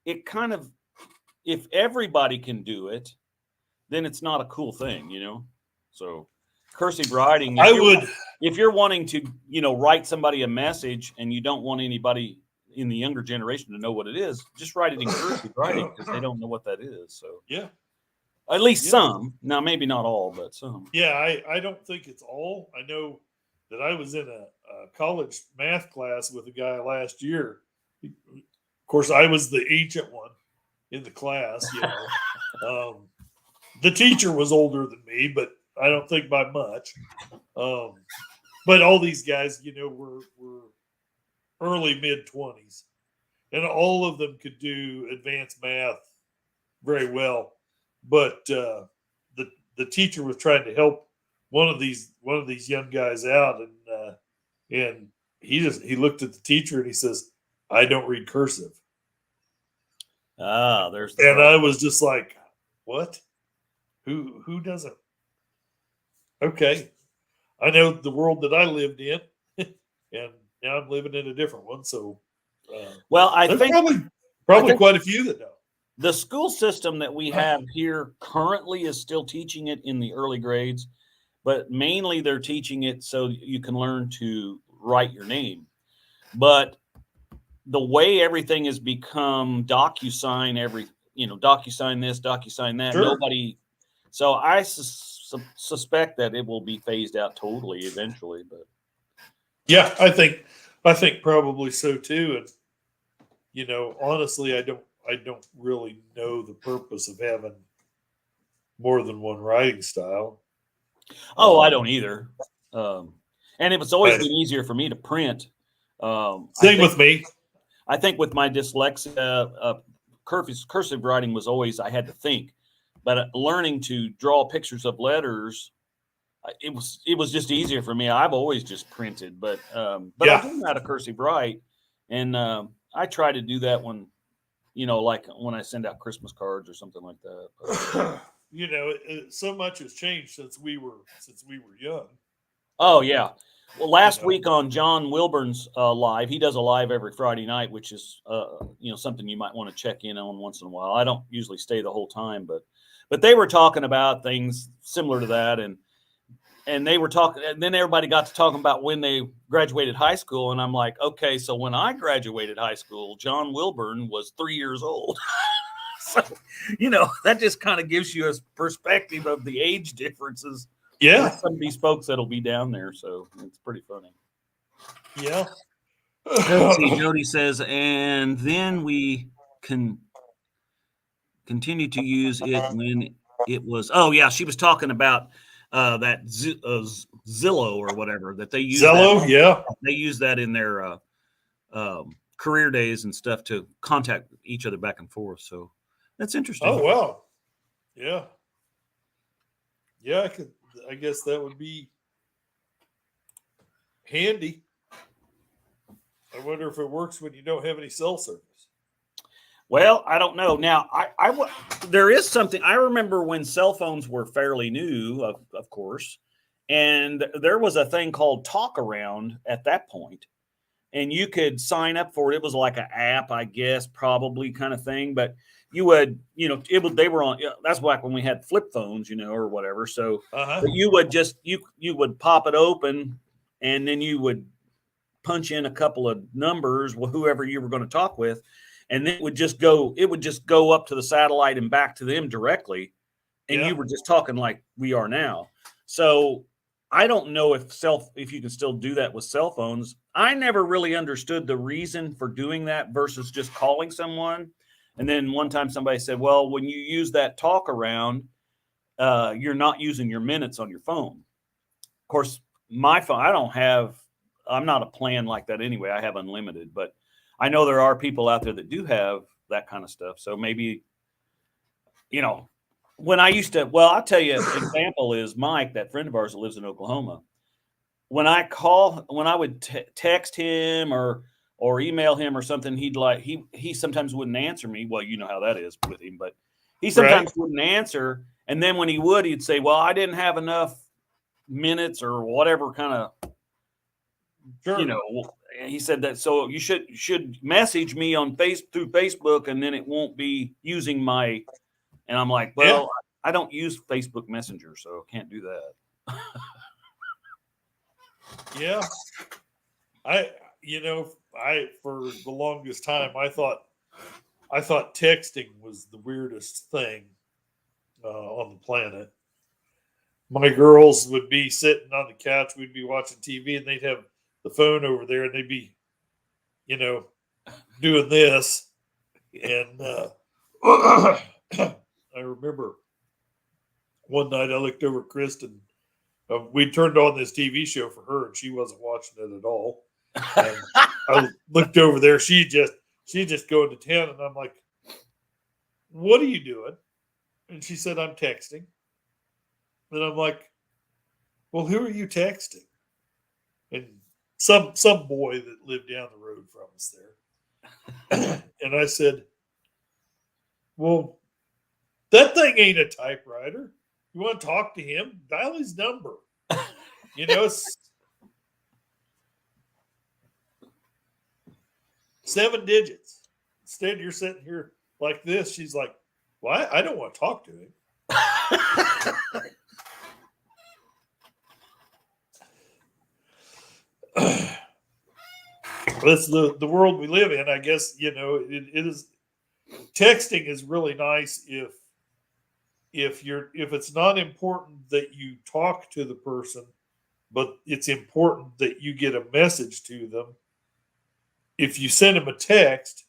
it kind of, if everybody can do it, then it's not a cool thing, you know? So cursive writing, if you're wanting to, you know, write somebody a message and you don't want anybody in the younger generation to know what it is, just write it in cursive writing because they don't know what that is. So yeah. At least some. Now, maybe not all, but some. Yeah, I don't think it's all. I know that I was in a college math class with a guy last year. Of course, I was the ancient one in the class, you know. The teacher was older than me, but I don't think by much. But all these guys, you know, were early mid-20s, and all of them could do advanced math very well. But the teacher was trying to help one of these young guys out, and he looked at the teacher and he says, "I don't read cursive." There's and I was just like, "What? Who doesn't?" Okay, I know the world that I lived in, and now I'm living in a different one. So, well, I think probably quite a few that know. The school system that we have here currently is still teaching it in the early grades, but mainly they're teaching it so you can learn to write your name. But the way everything has become DocuSign, DocuSign this, DocuSign that, Sure. nobody. So I suspect that it will be phased out totally eventually. But yeah, I think probably so too. And you know, honestly, I don't really know the purpose of having more than one writing style. Oh, I don't either. And it's always been easier for me to print. Same with me. I think with my dyslexia, cursive writing was always, I had to think. But learning to draw pictures of letters, it was just easier for me. I've always just printed, but I do know how to cursive write, and I try to do that when, you know, like when I send out Christmas cards or something like that. But, you know, so much has changed since we were young. Oh yeah. Well, last week on John Wilburn's live, he does a live every Friday night, which is something you might want to check in on once in a while. I don't usually stay the whole time, but they were talking about things similar to that, and they were talking, and then everybody got to talking about when they graduated high school, and I'm like, okay, so when I graduated high school, John Wilburn was 3 years old. So, you know, that just kind of gives you a perspective of the age differences. Yeah, some of these folks that'll be down there, so it's pretty funny. Yeah. Let's see, Jody says, and then we can continue to use it when it was. Oh yeah, she was talking about that Zillow or whatever that they use. Zello, yeah, they use that in their career days and stuff to contact each other back and forth. So that's interesting. Oh wow, yeah. I guess that would be handy. I wonder if it works when you don't have any cell service. Well, I don't know. Now, there is something. I remember when cell phones were fairly new, of course, and there was a thing called Talk Around at that point, and you could sign up for it. It was like an app, I guess, probably kind of thing, but you would, they were on, that's back when we had flip phones, or whatever. So you would just, you would pop it open, and then you would punch in a couple of numbers with whoever you were going to talk with. And it would just go up to the satellite and back to them directly. And you were just talking like we are now. So I don't know if you can still do that with cell phones. I never really understood the reason for doing that versus just calling someone. And then one time somebody said, well, when you use that Talk Around, you're not using your minutes on your phone. Of course, my phone, I'm not a plan like that anyway. I have unlimited, but I know there are people out there that do have that kind of stuff. So maybe, when I used to, well, I'll tell you, an example is Mike, that friend of ours that lives in Oklahoma. When I would text him or email him or something, he sometimes wouldn't answer me. Well, you know how that is with him, but he sometimes wouldn't answer. And then when he would, he'd say, well, I didn't have enough minutes or whatever kind of, he said that. So you should message me through Facebook, and then it won't be using my, and I'm like, well, I don't use Facebook Messenger, so I can't do that. Yeah. For the longest time, I thought texting was the weirdest thing on the planet. My girls would be sitting on the couch, we'd be watching TV, and they'd have the phone over there, and they'd be, doing this. And I remember one night I looked over at Kristen. We turned on this TV show for her, and she wasn't watching it at all. And I looked over there. She just going to town, and I'm like, "What are you doing?" And she said, "I'm texting." And I'm like, "Well, who are you texting?" And some boy that lived down the road from us there. And I said, "Well, that thing ain't a typewriter. You want to talk to him? Dial his number." It's 7 digits. Instead, you're sitting here like this. She's like, "Well, I don't want to talk to him." That's the world we live in. I guess, it is. Texting is really nice if it's not important that you talk to the person, but it's important that you get a message to them. If you send them a text,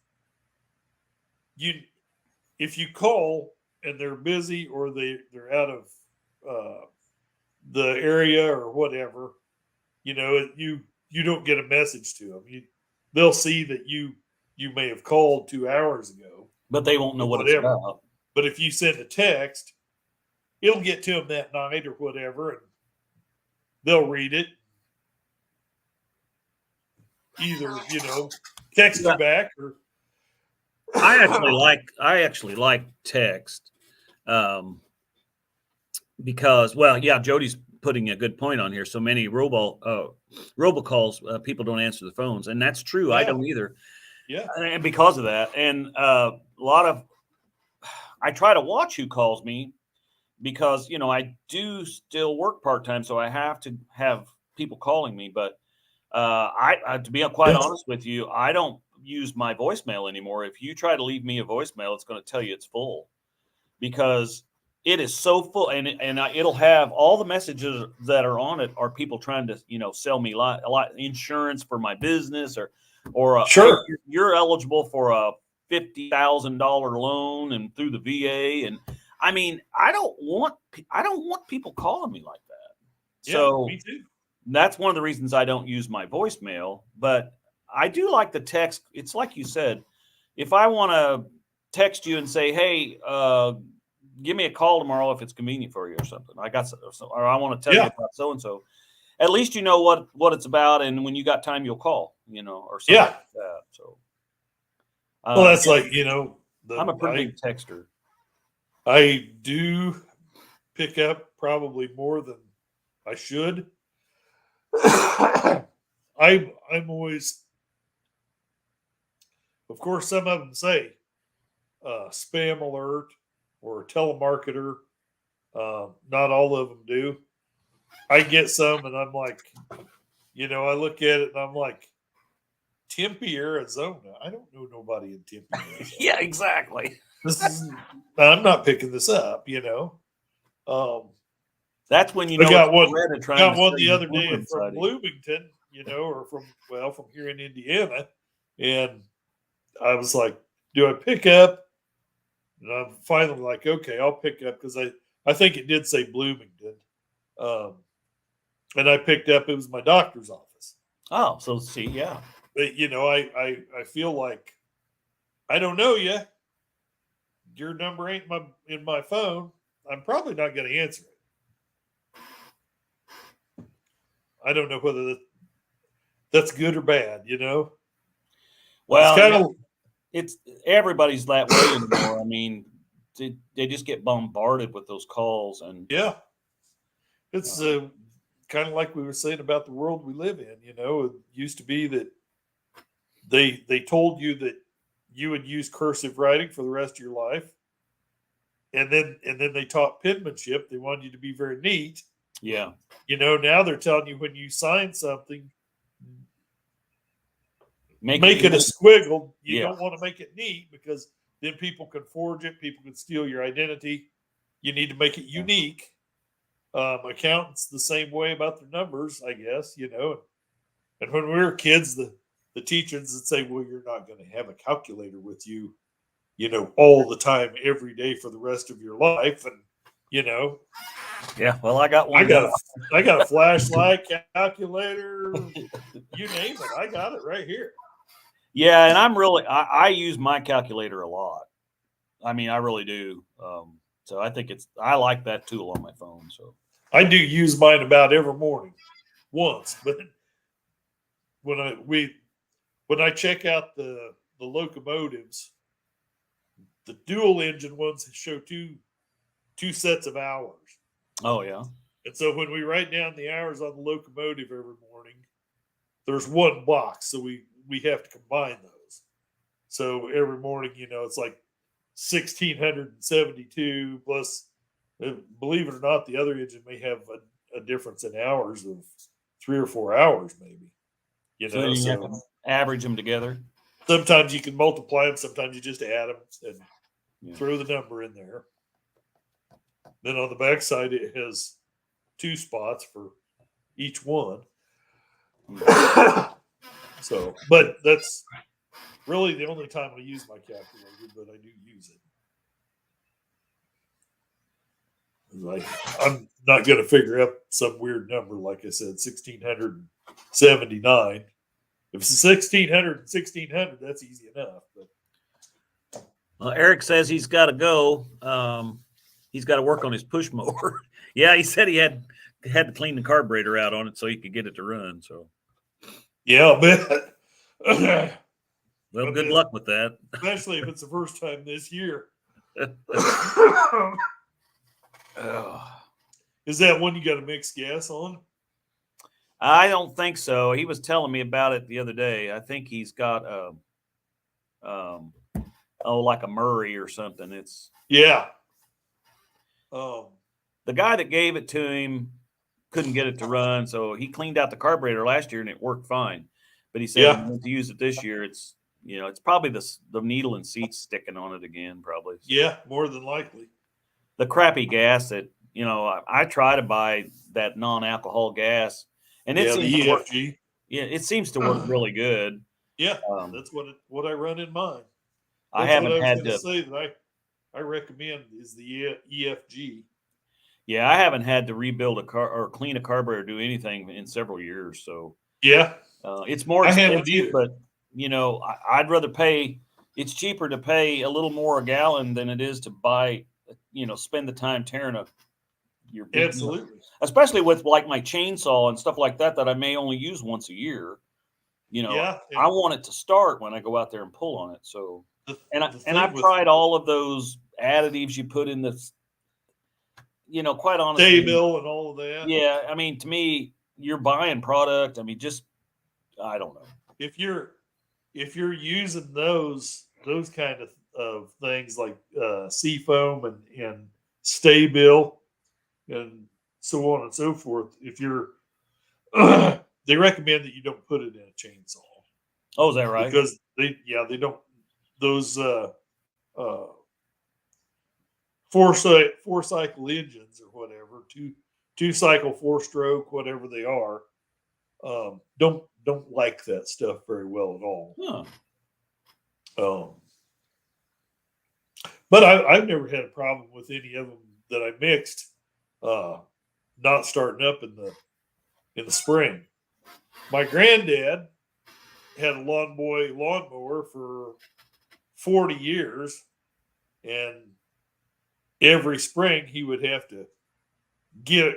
if you call and they're busy or they're out of the area or whatever, you don't get a message to them. They'll see that you may have called 2 hours ago, but they won't know what it's about. But if you send a text, it'll get to them that night or whatever, and they'll read it. Either, text you back or. I actually like text, because, well, yeah, Jody's putting a good point on here. So many robocalls, people don't answer the phones, and that's true. Yeah. I don't either. Yeah, and because of that, and a lot of, I try to watch who calls me, because I do still work part-time, so I have to have people calling me. But I to be quite honest with you, I don't use my voicemail anymore. If you try to leave me a voicemail, it's going to tell you it's full, because it is so full, and it'll have all the messages that are on it are people trying to sell me a lot insurance for my business, or sure, you're eligible for a $50,000 loan and through the VA. And I mean, I don't want people calling me like that. Yeah, so me too. That's one of the reasons I don't use my voicemail. But I do like the text. It's like you said, if I want to text you and say, hey, give me a call tomorrow if it's convenient for you or something, or I want to tell you about so-and-so, at least you know what it's about. And when you got time, you'll call, or something like that. So, well, that's like, I'm a pretty big texter. I do pick up probably more than I should. I'm always, of course, some of them say spam alert or telemarketer. Not all of them do. I get some, and I'm like, I look at it and I'm like, Tempe, Arizona. I don't know nobody in Tempe, Arizona. Yeah, exactly. I'm not picking this up, That's when I got one the other day from Bloomington, or from here in Indiana, and I was like, "Do I pick up?" And I'm finally like, "Okay, I'll pick up," because I think it did say Bloomington. And I picked up, it was my doctor's office. Oh, so see, yeah. But, you know, I feel like, I don't know you. Your number ain't in my phone. I'm probably not going to answer it. I don't know whether that's good or bad, you know? Well, it's kind of, it's everybody's that way anymore. I mean, they just get bombarded with those calls, and yeah, it's kind of like we were saying about the world we live in. You know, it used to be that they told you that you would use cursive writing for the rest of your life, and then they taught penmanship. They wanted you to be very neat. yeah. You know, now they're telling you when you sign something, make it a squiggle. You don't want to make it neat because then people can forge it. People can steal your identity. You need to make it unique. Accountants the same way about their numbers, I guess, you know. And when we were kids, the teachers would say, well, you're not going to have a calculator with you, you know, all the time, every day for the rest of your life. And, you know. Yeah, well, I got one. I got a flashlight, calculator, you name it. I got it right here. Yeah, and I use my calculator a lot. I mean, I really do. So I think I like that tool on my phone. So I do use mine about every morning once, but when I check out the locomotives, the dual engine ones show two sets of hours. Oh yeah. And so when we write down the hours on the locomotive every morning, there's one box, so we have to combine those. So every morning, you know, it's like 1,672 plus, believe it or not, the other engine may have a difference in hours of 3 or 4 hours, maybe. You know, you have to average them together. Sometimes you can multiply them. Sometimes you just add them and throw the number in there. Then on the back side, it has 2 spots for each one. So, but that's really the only time I use my calculator, but I do use it. Like, I'm not going to figure out some weird number, like I said, 1,679. If it's 1,600 and 1,600, that's easy enough. But Eric says he's got to go. He's got to work on his push mower. Yeah, he said he had to clean the carburetor out on it so he could get it to run. So, yeah, but well, good luck with that. Especially if it's the first time this year. Is that one you got to mix gas on? I don't think so. He was telling me about it the other day. I think he's got like a Murray or something. It's the guy that gave it to him couldn't get it to run, so he cleaned out the carburetor last year and it worked fine. But he said he wants to use it this year. It's it's probably the needle and seats sticking on it again, probably. Yeah, more than likely. The crappy gas that I try to buy that non-alcohol gas, and it's the EFG. It seems to work really good. Yeah, that's what I run in mine. I haven't had to say that I recommend is the EFG. Yeah, I haven't had to rebuild a car or clean a carburetor or do anything in several years. So yeah, it's more expensive, but I'd rather pay. It's cheaper to pay a little more a gallon than it is to buy. Spend the time tearing your absolutely, especially with like my chainsaw and stuff like that I may only use once a year. I want it to start when I go out there and pull on it. So I've tried all of those additives you put in this. Quite honestly, Day-bill and all of that. Yeah, I mean, to me, you're buying product. I mean, I don't know. If you're using those kind of things like seafoam and stay-bill and so on and so forth, if you're they recommend that you don't put it in a chainsaw. Oh, is that right? Because they don't those four cycle engines or whatever, two cycle 4-stroke, whatever they are, don't like that stuff very well at all. Huh. But I've never had a problem with any of them I mixed, not starting up in the spring. My granddad had a lawnmower for 40 years, and every spring he would have to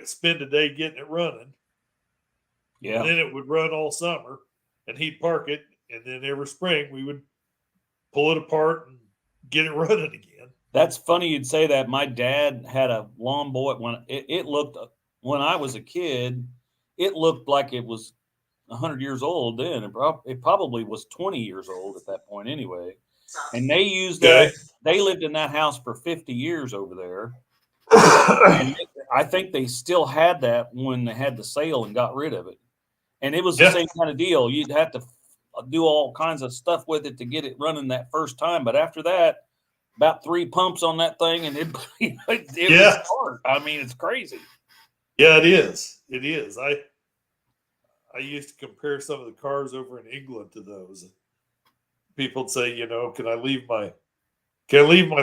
spend a day getting it running. Yeah. And then it would run all summer, and he'd park it, and then every spring we would pull it apart and get it running again. That's funny you'd say that. My dad had a lawn boy when it looked, when I was a kid, it looked like it was 100 years old then. It probably was 20 years old at that point anyway. And they used that. They lived in that house for 50 years over there. And I think they still had that when they had the sale and got rid of it. And it was the same kind of deal. You'd have to do all kinds of stuff with it to get it running that first time. But after that, about 3 pumps on that thing, and it was hard. I mean, it's crazy. Yeah, it is. It is. I used to compare some of the cars over in England to those. People would say, can I leave my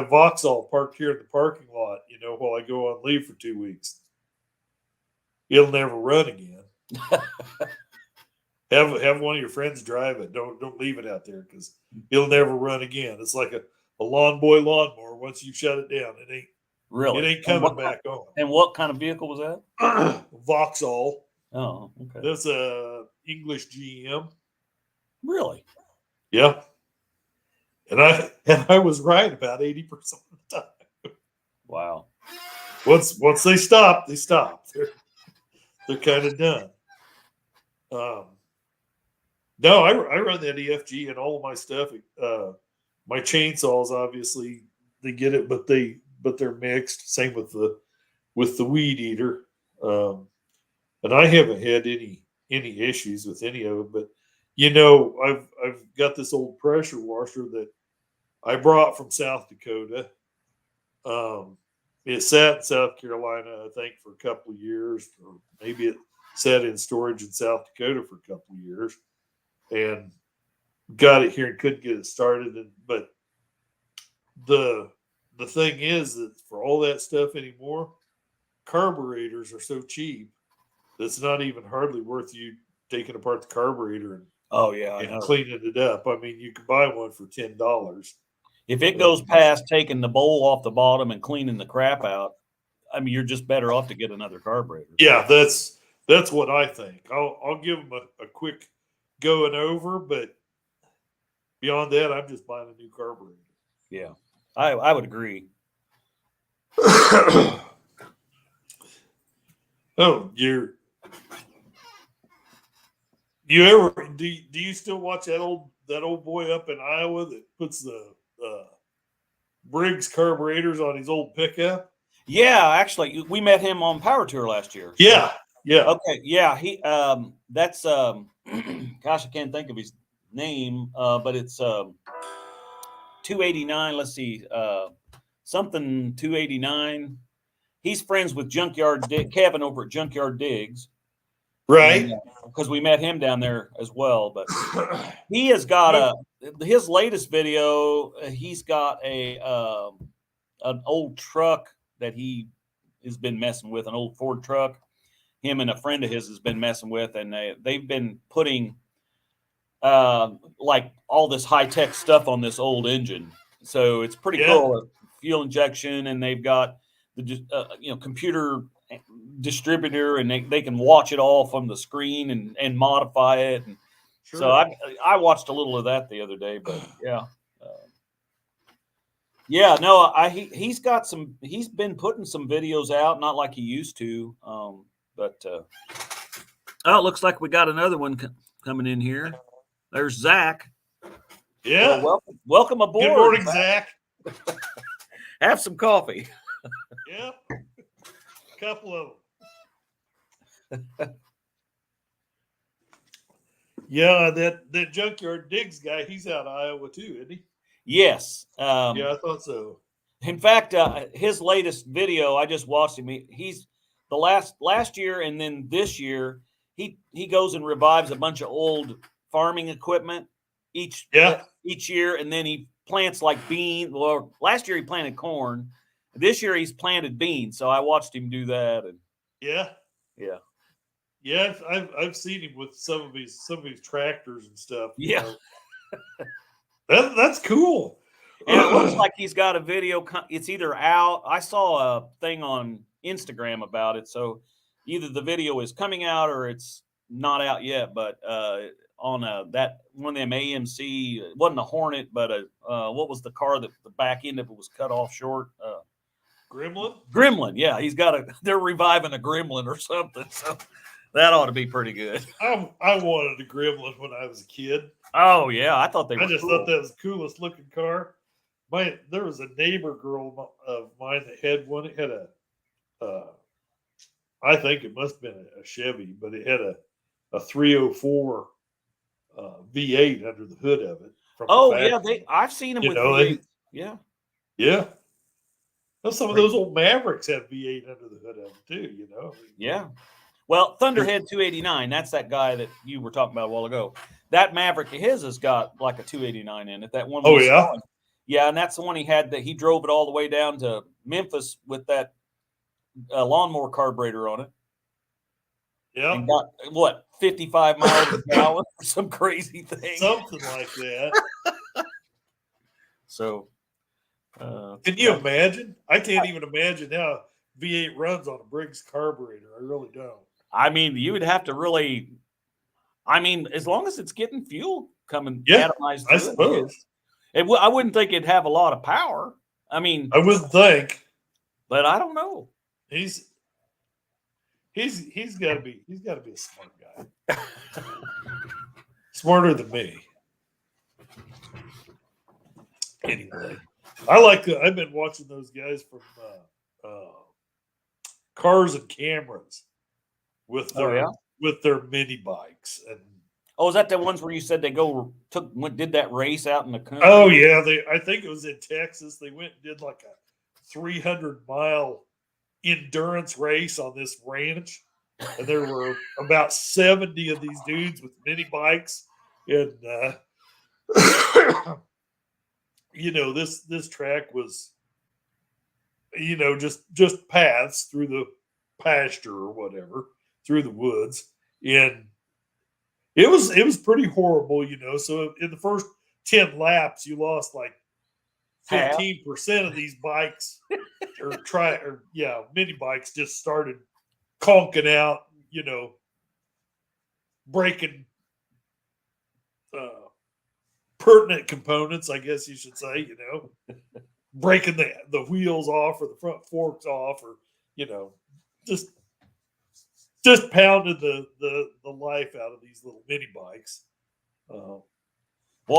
Vauxhall parked here in the parking lot, while I go on leave for 2 weeks? It'll never run again. Have one of your friends drive it. Don't leave it out there because it'll never run again. It's like a lawnmower. Once you shut it down, it ain't coming back on. And what kind of vehicle was that? Vauxhall. Oh, okay. That's a English GM. Really? Yeah. And I was right about 80% of the time. Wow. Once they stop, they stop. They're kind of done. No, I run that EFG and all of my stuff. My chainsaws, obviously, they get it, but they're mixed. Same with the weed eater. And I haven't had any issues with any of it. But I've got this old pressure washer that I brought from South Dakota. It sat in South Carolina, I think, for a couple of years, or maybe it sat in storage in South Dakota for a couple of years, and got it here and couldn't get it started. But the thing is that for all that stuff anymore, carburetors are so cheap that it's not even hardly worth you taking apart the carburetor and cleaning it up. I mean, you can buy one for $10. If it goes past taking the bowl off the bottom and cleaning the crap out, I mean, you're just better off to get another carburetor. Yeah, that's what I think. I'll give them a quick going over, but beyond that, I'm just buying a new carburetor. Yeah, I would agree. Oh, do you still watch that old boy up in Iowa that puts the Briggs carburetors on his old pickup? Yeah, actually, we met him on Power Tour last year. Yeah. Okay, yeah, he that's gosh, I can't think of his name, but it's 289. Let's see, something 289. He's friends with Kevin over at Junkyard Digs, right? Because we met him down there as well. But he has got his latest video. He's got an old truck that he has been messing with, an old Ford truck. Him and a friend of his has been messing with, and they've been putting like all this high-tech stuff on this old engine. So it's pretty cool. Fuel injection, and they've got the computer distributor, and they can watch it all from the screen and modify it. And so I watched a little of that the other day, but he's been putting some videos out, not like he used to. But it looks like we got another one coming in here. There's Zach. Yeah. Well, welcome aboard. Good morning, Zach. Have some coffee. Yeah. A couple of them. Yeah, that Junkyard Digs guy, he's out of Iowa too, isn't he? Yes. Yeah, I thought so. In fact, his latest video, I just watched him. He's the last year, and then this year, he goes and revives a bunch of old farming equipment each year, and then he plants like beans. Well, last year he planted corn. This year he's planted beans, so I watched him do that, and Yeah. yeah, Yeah, I've seen him with some of his tractors and stuff. You yeah. know. That's cool. And it looks like he's got a video. It's either out. I saw a thing on Instagram about it, so either the video is coming out or it's not out yet. But on that one of them AMC, it wasn't a Hornet, but what was the car that the back end of it was cut off short? Gremlin. Gremlin. Yeah, he's got a. They're reviving a Gremlin or something. So that ought to be pretty good. I wanted a Gremlin when I was a kid. Oh yeah, I thought they were. I just cool. thought that was the coolest looking car. There was a neighbor girl of mine that had one. It had I think it must have been a Chevy, but it had a 304 V8 under the hood of it. Oh yeah, I've seen them with V8. Yeah. Well, some of those old Mavericks have V8 under the hood of them too. You know. Yeah. Well, Thunderhead 289. That's that guy that you were talking about a while ago. That Maverick of his has got like a 289 in it. That one. Oh yeah. Selling. Yeah, and that's the one he had. That he drove it all the way down to Memphis with that lawnmower carburetor on it. Yeah. And got what 55 miles an hour or some crazy thing. Something like that. So, can you imagine? I can't even imagine how V8 runs on a Briggs carburetor. I really don't. I mean, you would have to really. I mean, as long as it's getting fuel coming atomized, I suppose. I wouldn't think it'd have a lot of power. I mean, I wouldn't think, but I don't know. He's got to be a smart guy, smarter than me. Anyway, I've been watching those guys from Cars and Cameras with their mini bikes. And oh, is that the ones where you said they did that race out in the country? Oh yeah, I think it was in Texas. They went and did like a 300-mile endurance race on this ranch, and there were about 70 of these dudes with mini bikes, and this track was, just paths through the pasture or whatever, through the woods, and it was pretty horrible, So in the first 10 laps, you lost like 15% of these bikes mini bikes just started conking out, breaking pertinent components, I guess you should say, breaking the wheels off or the front forks off, or, just pounded the life out of these little mini bikes. Well,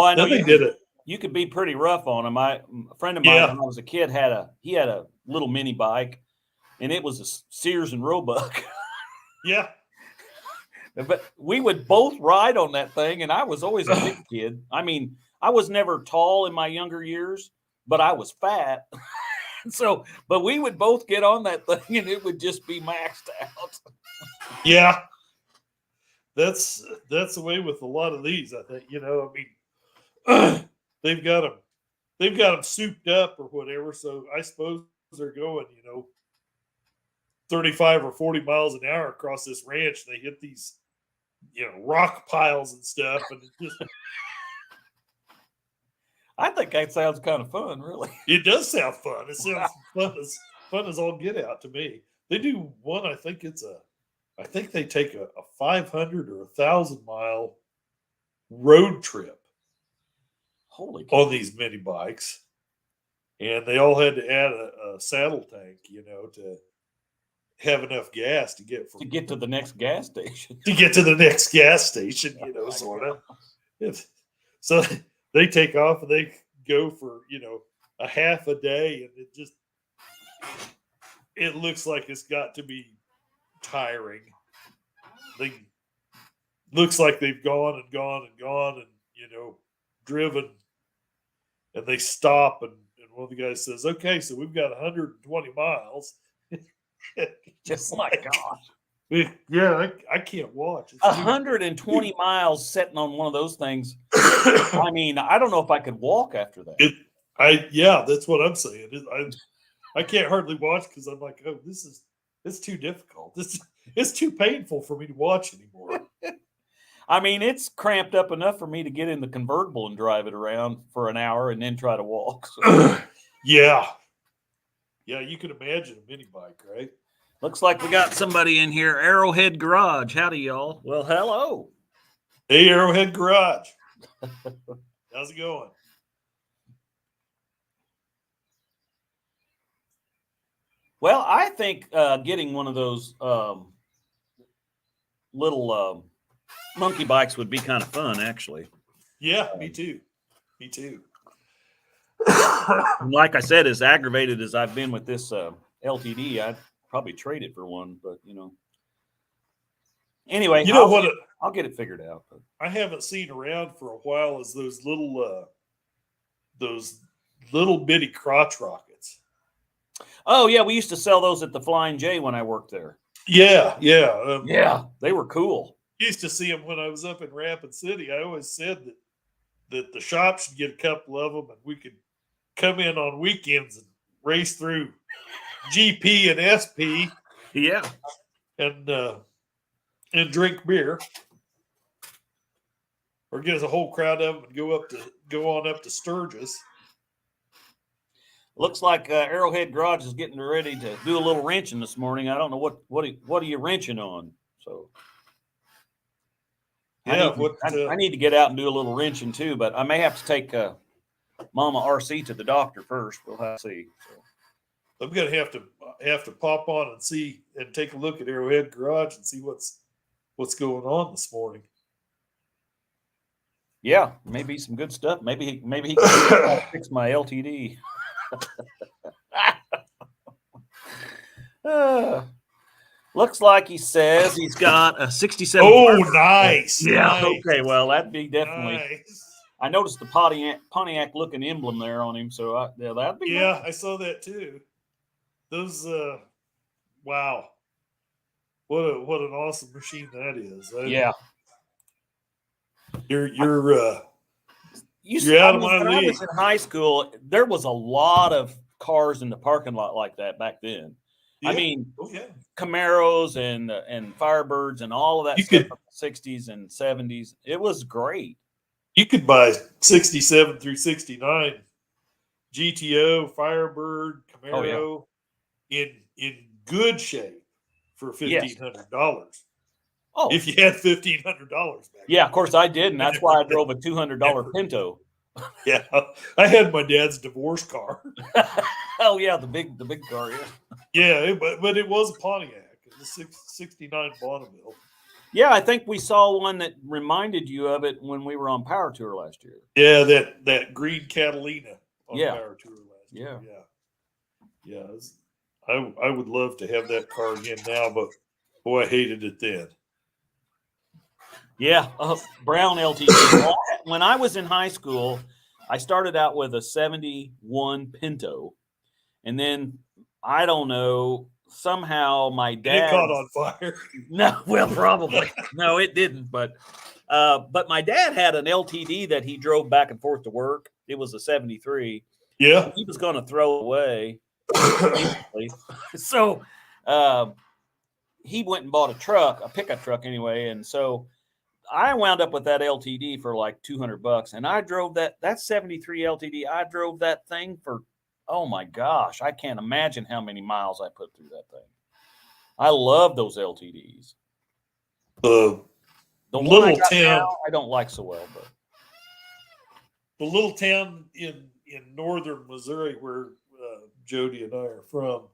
I know they did it. You could be pretty rough on them. A friend of mine when I was a kid had a little mini bike, and it was a Sears and Roebuck. Yeah. But we would both ride on that thing, and I was always a big kid. I mean, I was never tall in my younger years, but I was fat. So, but we would both get on that thing, and it would just be maxed out. Yeah. That's the way with a lot of these, I think. They've got them souped up or whatever. So I suppose they're going, 35 or 40 miles an hour across this ranch. They hit these, rock piles and stuff, and it just. I think that sounds kind of fun, really. It does sound fun. It sounds fun as all get out to me. They do one. I think they take a 500 or 1,000 mile road trip. Holy cow. On these mini bikes, and they all had to add a saddle tank, to have enough gas to get to the next gas station. To get to the next gas station, sort of. So they take off and they go for a half a day, and it looks like it's got to be tiring. Looks like they've gone and gone and gone and driven. And they stop, and one of the guys says, "Okay, so we've got 120 miles." Just my gosh. Yeah, I can't watch. 120 miles sitting on one of those things. I mean, I don't know if I could walk after that. That's what I'm saying. I can't hardly watch because I'm like, oh, it's too difficult. It's too painful for me to watch anymore. I mean, it's cramped up enough for me to get in the convertible and drive it around for an hour and then try to walk. So. Yeah, you can imagine a mini bike, right? Looks like we got somebody in here. Arrowhead Garage. Howdy, y'all. Well, hello. Hey, Arrowhead Garage. How's it going? Well, I think getting one of those little monkey bikes would be kind of fun, actually. Yeah, me too. Me too. Like I said, as aggravated as I've been with this LTD, I'd probably trade it for one. But anyway, I'll get it figured out. But I haven't seen around for a while is those little bitty crotch rockets. Oh yeah, we used to sell those at the Flying J when I worked there. Yeah. Yeah, they were cool. Used to see them when I was up in Rapid City. I always said that the shop should get a couple of them, and we could come in on weekends and race through GP and SP. Yeah, and drink beer, or get us a whole crowd of them and go on up to Sturgis. Looks like Arrowhead Garage is getting ready to do a little wrenching this morning. I don't know what are you wrenching on. So yeah, I need to get out and do a little wrenching too, but I may have to take Mama RC to the doctor first. We'll have to see. So. I'm gonna have to pop on and see and take a look at Arrowhead Garage and see what's going on this morning. Yeah, maybe some good stuff. Maybe he can fix my LTD. Looks like he says he's got a 67. Oh, nice. Yeah. Nice. Okay. Well, that'd be definitely. Nice. I noticed the Pontiac looking emblem there on him, so that'd be. Yeah, nice. I saw that too. Those. Wow. What an awesome machine that is. Yeah. You're You out of my when league. I was in high school, there was a lot of cars in the parking lot like that back then. Yeah. I mean, Camaros and Firebirds and all of that stuff from the 60s and 70s. It was great. You could buy 67 through 69 GTO, Firebird, Camaro in good shape for $1,500. Oh, if you had $1,500 back. Yeah, of course I did, and that's why I drove a $200 Pinto. Yeah, I had my dad's divorce car. Oh yeah, the big car. Yeah, but it was a Pontiac. It was a 69 Bonneville. Yeah, I think we saw one that reminded you of it when we were on Power Tour last year. Yeah, that green Catalina on Power Tour last year. Yeah. I would love to have that car again now, but boy, I hated it then. Yeah, brown LTD. When I was in high school, I started out with a 71 Pinto, and then I don't know, somehow my dad it caught on fire. No, well, probably no, it didn't. But my dad had an LTD that he drove back and forth to work. It was a 73. Yeah, he was going to throw away. So he went and bought a pickup truck anyway, and so I wound up with that LTD for like $200, and I drove that 73 LTD. I drove that thing for, oh my gosh, I can't imagine how many miles I put through that thing. I love those LTDs. The little town I don't like so well, but the little town in northern Missouri where Jody and I are from,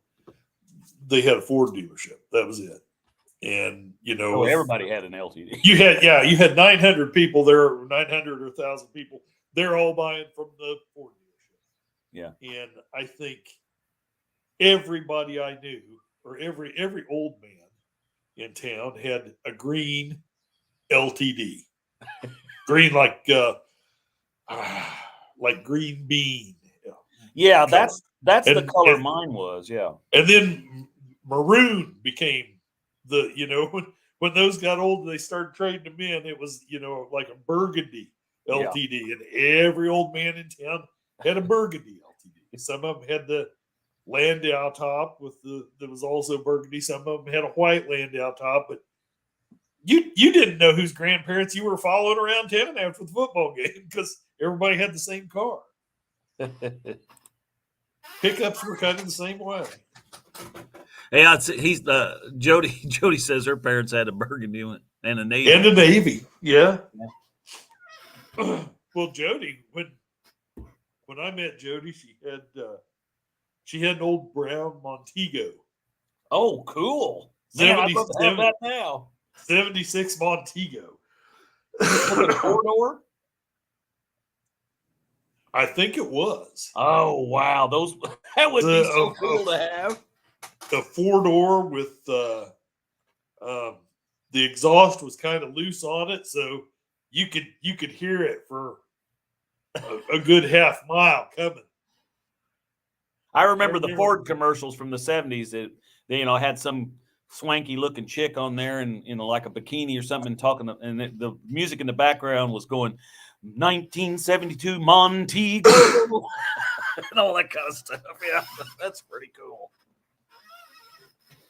they had a Ford dealership. That was it. And everybody had an LTD. You had 900 people there, 900 or 1,000 people. They're all buying from the Ford dealership. Yeah. And I think everybody I knew, or every old man in town, had a green LTD. Green like green bean. Yeah, that's the color mine was. Yeah. And then maroon became when those got old, they started trading them in. It was, like a burgundy LTD. Yeah. And every old man in town had a burgundy LTD. Some of them had the Landau top that was also burgundy. Some of them had a white Landau top, but you didn't know whose grandparents you were following around town after the football game because everybody had the same car. Pickups were kind of the same way. Yeah, he's Jody. Jody says her parents had a burgundy and a navy. And a navy, yeah. Well, Jody, when I met Jody, she had an old brown Montego. Oh, cool! Man, I'd love to have that now. 76 Montego. Was it a 4-door? I think it was. Oh wow, that would be so cool to have. A 4-door with the exhaust was kind of loose on it, so you could hear it for a good half mile coming. I remember the Ford commercials from the 70s that they had some swanky looking chick on there and like a bikini or something talking, and the music in the background was going 1972 Montego and all that kind of stuff. Yeah, that's pretty cool.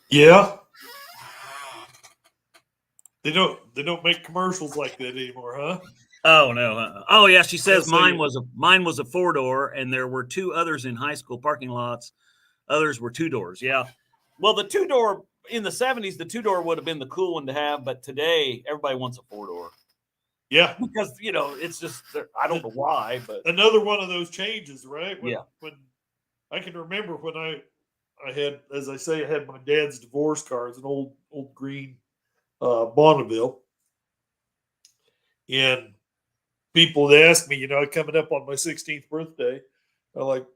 Yeah. They don't make commercials like that anymore, huh? Oh no! Oh yeah, she says mine was a 4-door, and there were 2 others in high school parking lots. Others were 2-doors. Yeah. Well, the 2-door in the 70s, the 2-door would have been the cool one to have, but today everybody wants a 4-door. Yeah, because it's just I don't know why, but another one of those changes, right? When I can remember when I had, as I say, I had my dad's divorce car. It's an old green Bonneville, and people would ask me, coming up on my 16th birthday, I'm like,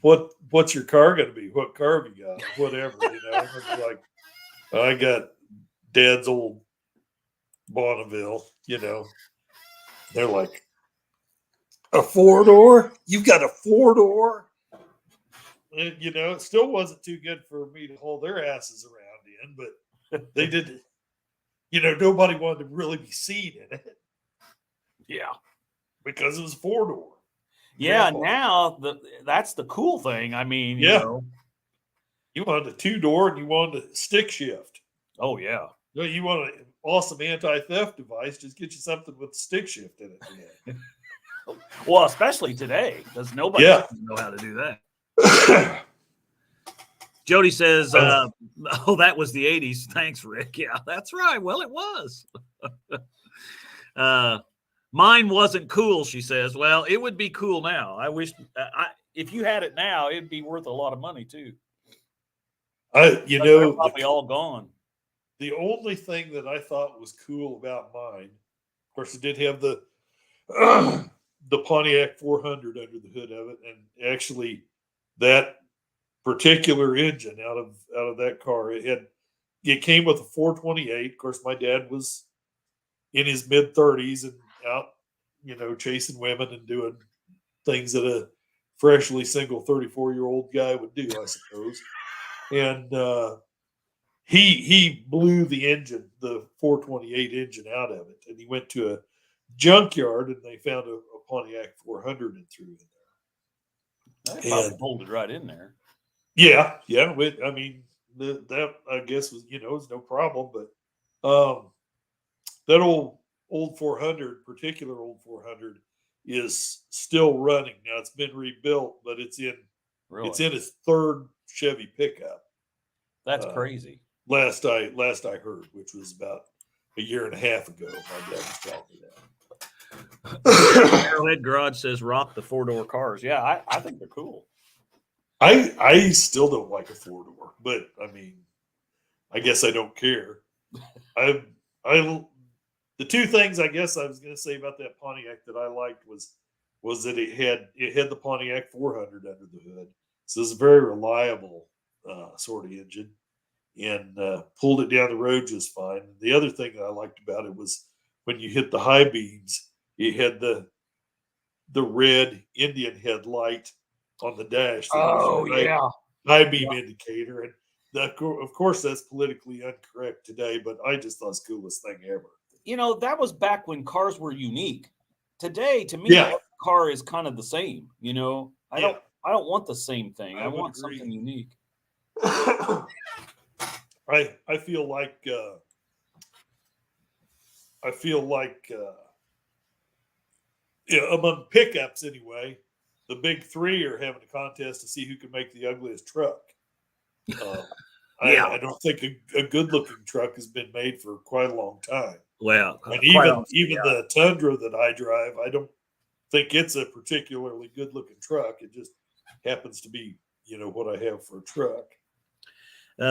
what's your car going to be? What car have you got? Whatever, It's like, I got Dad's old Bonneville, They're like, a 4-door? You've got a 4-door? And, it still wasn't too good for me to haul their asses around in, but they did, nobody wanted to really be seen in it. Yeah. Because it was 4-door. Yeah, now that's the cool thing. I mean, you wanted a 2-door and you wanted a stick shift. Oh yeah. You want an awesome anti-theft device, just get you something with stick shift in it. Well, especially today, because nobody doesn't know how to do that. Jody says, oh, that was the 80s. Thanks, Rick. Yeah, that's right. Well, it was. Mine wasn't cool, she says. Well, it would be cool now. I wish if you had it now, it'd be worth a lot of money too. They're probably all gone. The only thing that I thought was cool about mine, of course, it did have the Pontiac 400 under the hood of it, and actually that particular engine out of that car, it came with a 428. Of course, my dad was in his mid 30s and out, chasing women and doing things that a freshly single 34-year-old guy would do, I suppose. And he blew the engine, the 428 engine out of it, and he went to a junkyard and they found a Pontiac 400 and threw it in there. That probably folded right in there. Yeah. I mean, that I guess was was no problem, but that old 400, particular old 400, is still running now. It's been rebuilt, but it's in its 3rd Chevy pickup. That's crazy. Last I heard, which was about a year and a half ago, my dad was telling me that. Arrowhead Garage says rock the 4-door cars. Yeah, I think they're cool. I still don't like a 4-door, but I mean, I guess I don't care. The 2 things I guess I was going to say about that Pontiac that I liked was that it had the Pontiac 400 under the hood, so it's a very reliable sort of engine, and pulled it down the road just fine. The other thing that I liked about it was when you hit the high beams, it had the red Indian headlight on the dash. Oh yeah, high beam indicator, and of course that's politically incorrect today, but I just thought it's the coolest thing ever. That was back when cars were unique. Today, to me, every car is kind of the same. I I don't want the same thing. I would want agree. something unique. I feel like among pickups anyway, the big three are having a contest to see who can make the ugliest truck. Yeah. I don't think a good looking truck has been made for quite a long time. Well, And quite even honestly, yeah. the Tundra that I drive, I don't think it's a particularly good looking truck. It just happens to be, what I have for a truck.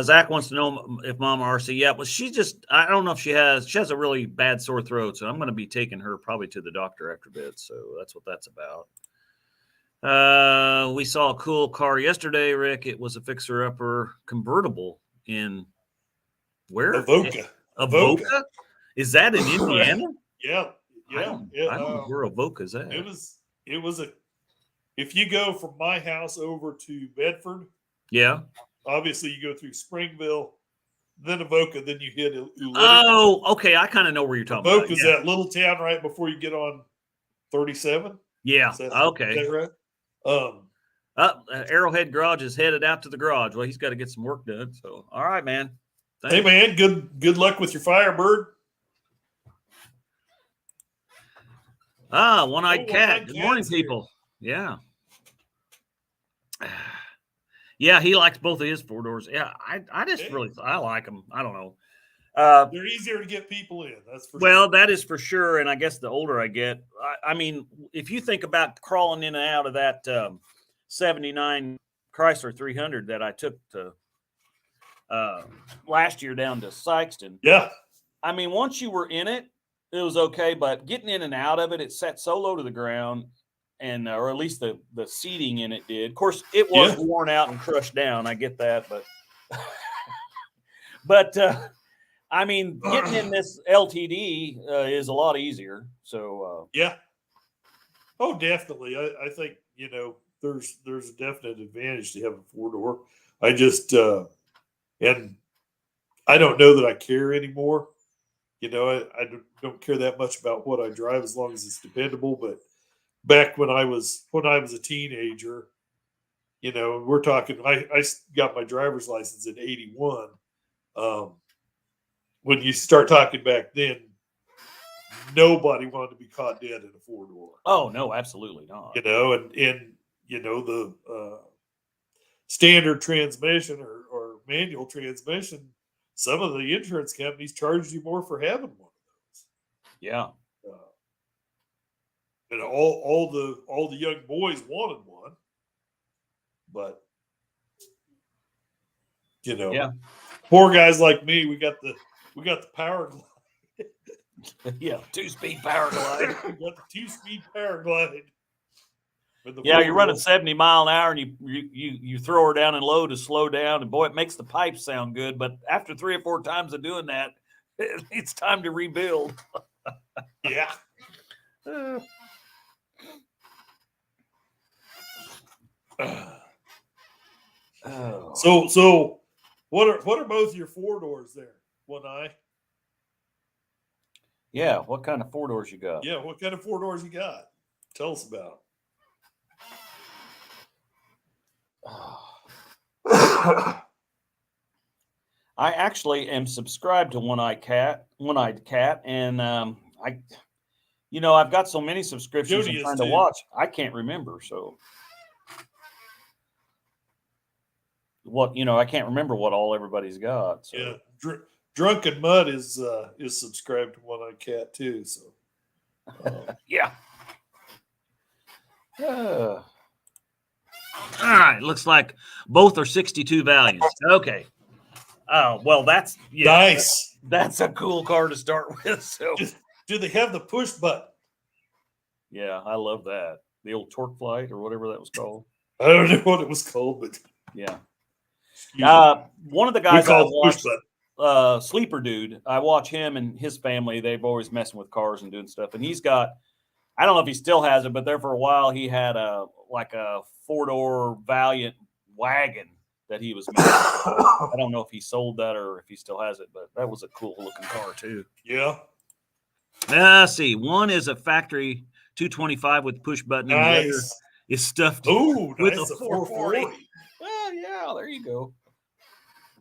Zach wants to know if Mama RC. Yeah, well, I don't know if she has a really bad sore throat, so I'm going to be taking her probably to the doctor after a bit. So that's what that's about. We saw a cool car yesterday, Rick. It was a fixer-upper convertible in where? Avoca. Avoca? Is that in Indiana? Yeah. I don't know where Avoca's at. It was if you go from my house over to Bedford, yeah. Obviously you go through Springville, then Avoca, then you hit Ulitic. Oh, okay. I kind of know where you're talking Avoca's about. that little town right before you get on 37. Yeah. Okay. Is that right? Arrowhead Garage is headed out to the garage. Well, he's got to get some work done. So, all right, man. Thanks. Hey, man, good luck with your Firebird. One-eyed cat. Good morning, people. Yeah. Yeah, he likes both of his four doors. Yeah, I just really I like them. I don't know. They're easier to get people in. That's for well, sure. That is for sure. And I guess the older I get, I mean, if you think about crawling in and out of that 79 Chrysler 300 that I took to last year down to Sykeston. Yeah. I mean, once you were in it, it was okay, but getting in and out of it, it sat so low to the ground, and or at least the seating in it did. Of course, it was worn out and crushed down. I get that, but I mean, getting in this LTD is a lot easier. So yeah. Oh, definitely. I think there's a definite advantage to have a four-door. I just and I don't know that I care anymore. I don't care that much about what I drive as long as it's dependable. But back when I was a teenager, we're talking. I got my driver's license in '81. When you start talking back then, nobody wanted to be caught dead in a four-door. Oh no, absolutely not. And the standard transmission or manual transmission. Some of the insurance companies charged you more for having one of those. Yeah. And all the young boys wanted one, but poor guys like me, we got the power glide. Yeah, 2-speed power glide. We got the 2-speed power glide. Yeah, you're running 70 mile an hour, and you throw her down in low to slow down, and boy, it makes the pipes sound good. But after 3 or 4 times of doing that, it's time to rebuild. Yeah. So what are both your four doors there? One eye. Yeah. What kind of four doors you got? Yeah. What kind of four doors you got? Tell us about. I actually am subscribed to One-Eyed Cat, and I've got so many subscriptions Jody I'm trying to watch, I can't remember. So I can't remember what all everybody's got. So. Yeah, Drunken Mud is subscribed to One-Eyed Cat too. So yeah. All right, looks like both are 62 values. Okay. Oh, well, that's nice. That's a cool car to start with. So, do they have the push button? Yeah, I love that. The old torque flight or whatever that was called. I don't know what it was called, but yeah. One of the guys I watched, Sleeper Dude, I watch him and his family. They've always messing with cars and doing stuff. And he's got, I don't know if he still has it, but there for a while he had a 4-door Valiant wagon that he was making. I don't know if he sold that or if he still has it, but that was a cool looking car too. Yeah. Let's see. One is a factory 225 with push button. Nice. And the other is stuffed Oh, with nice, a a 440. 440. Well, yeah, there you go.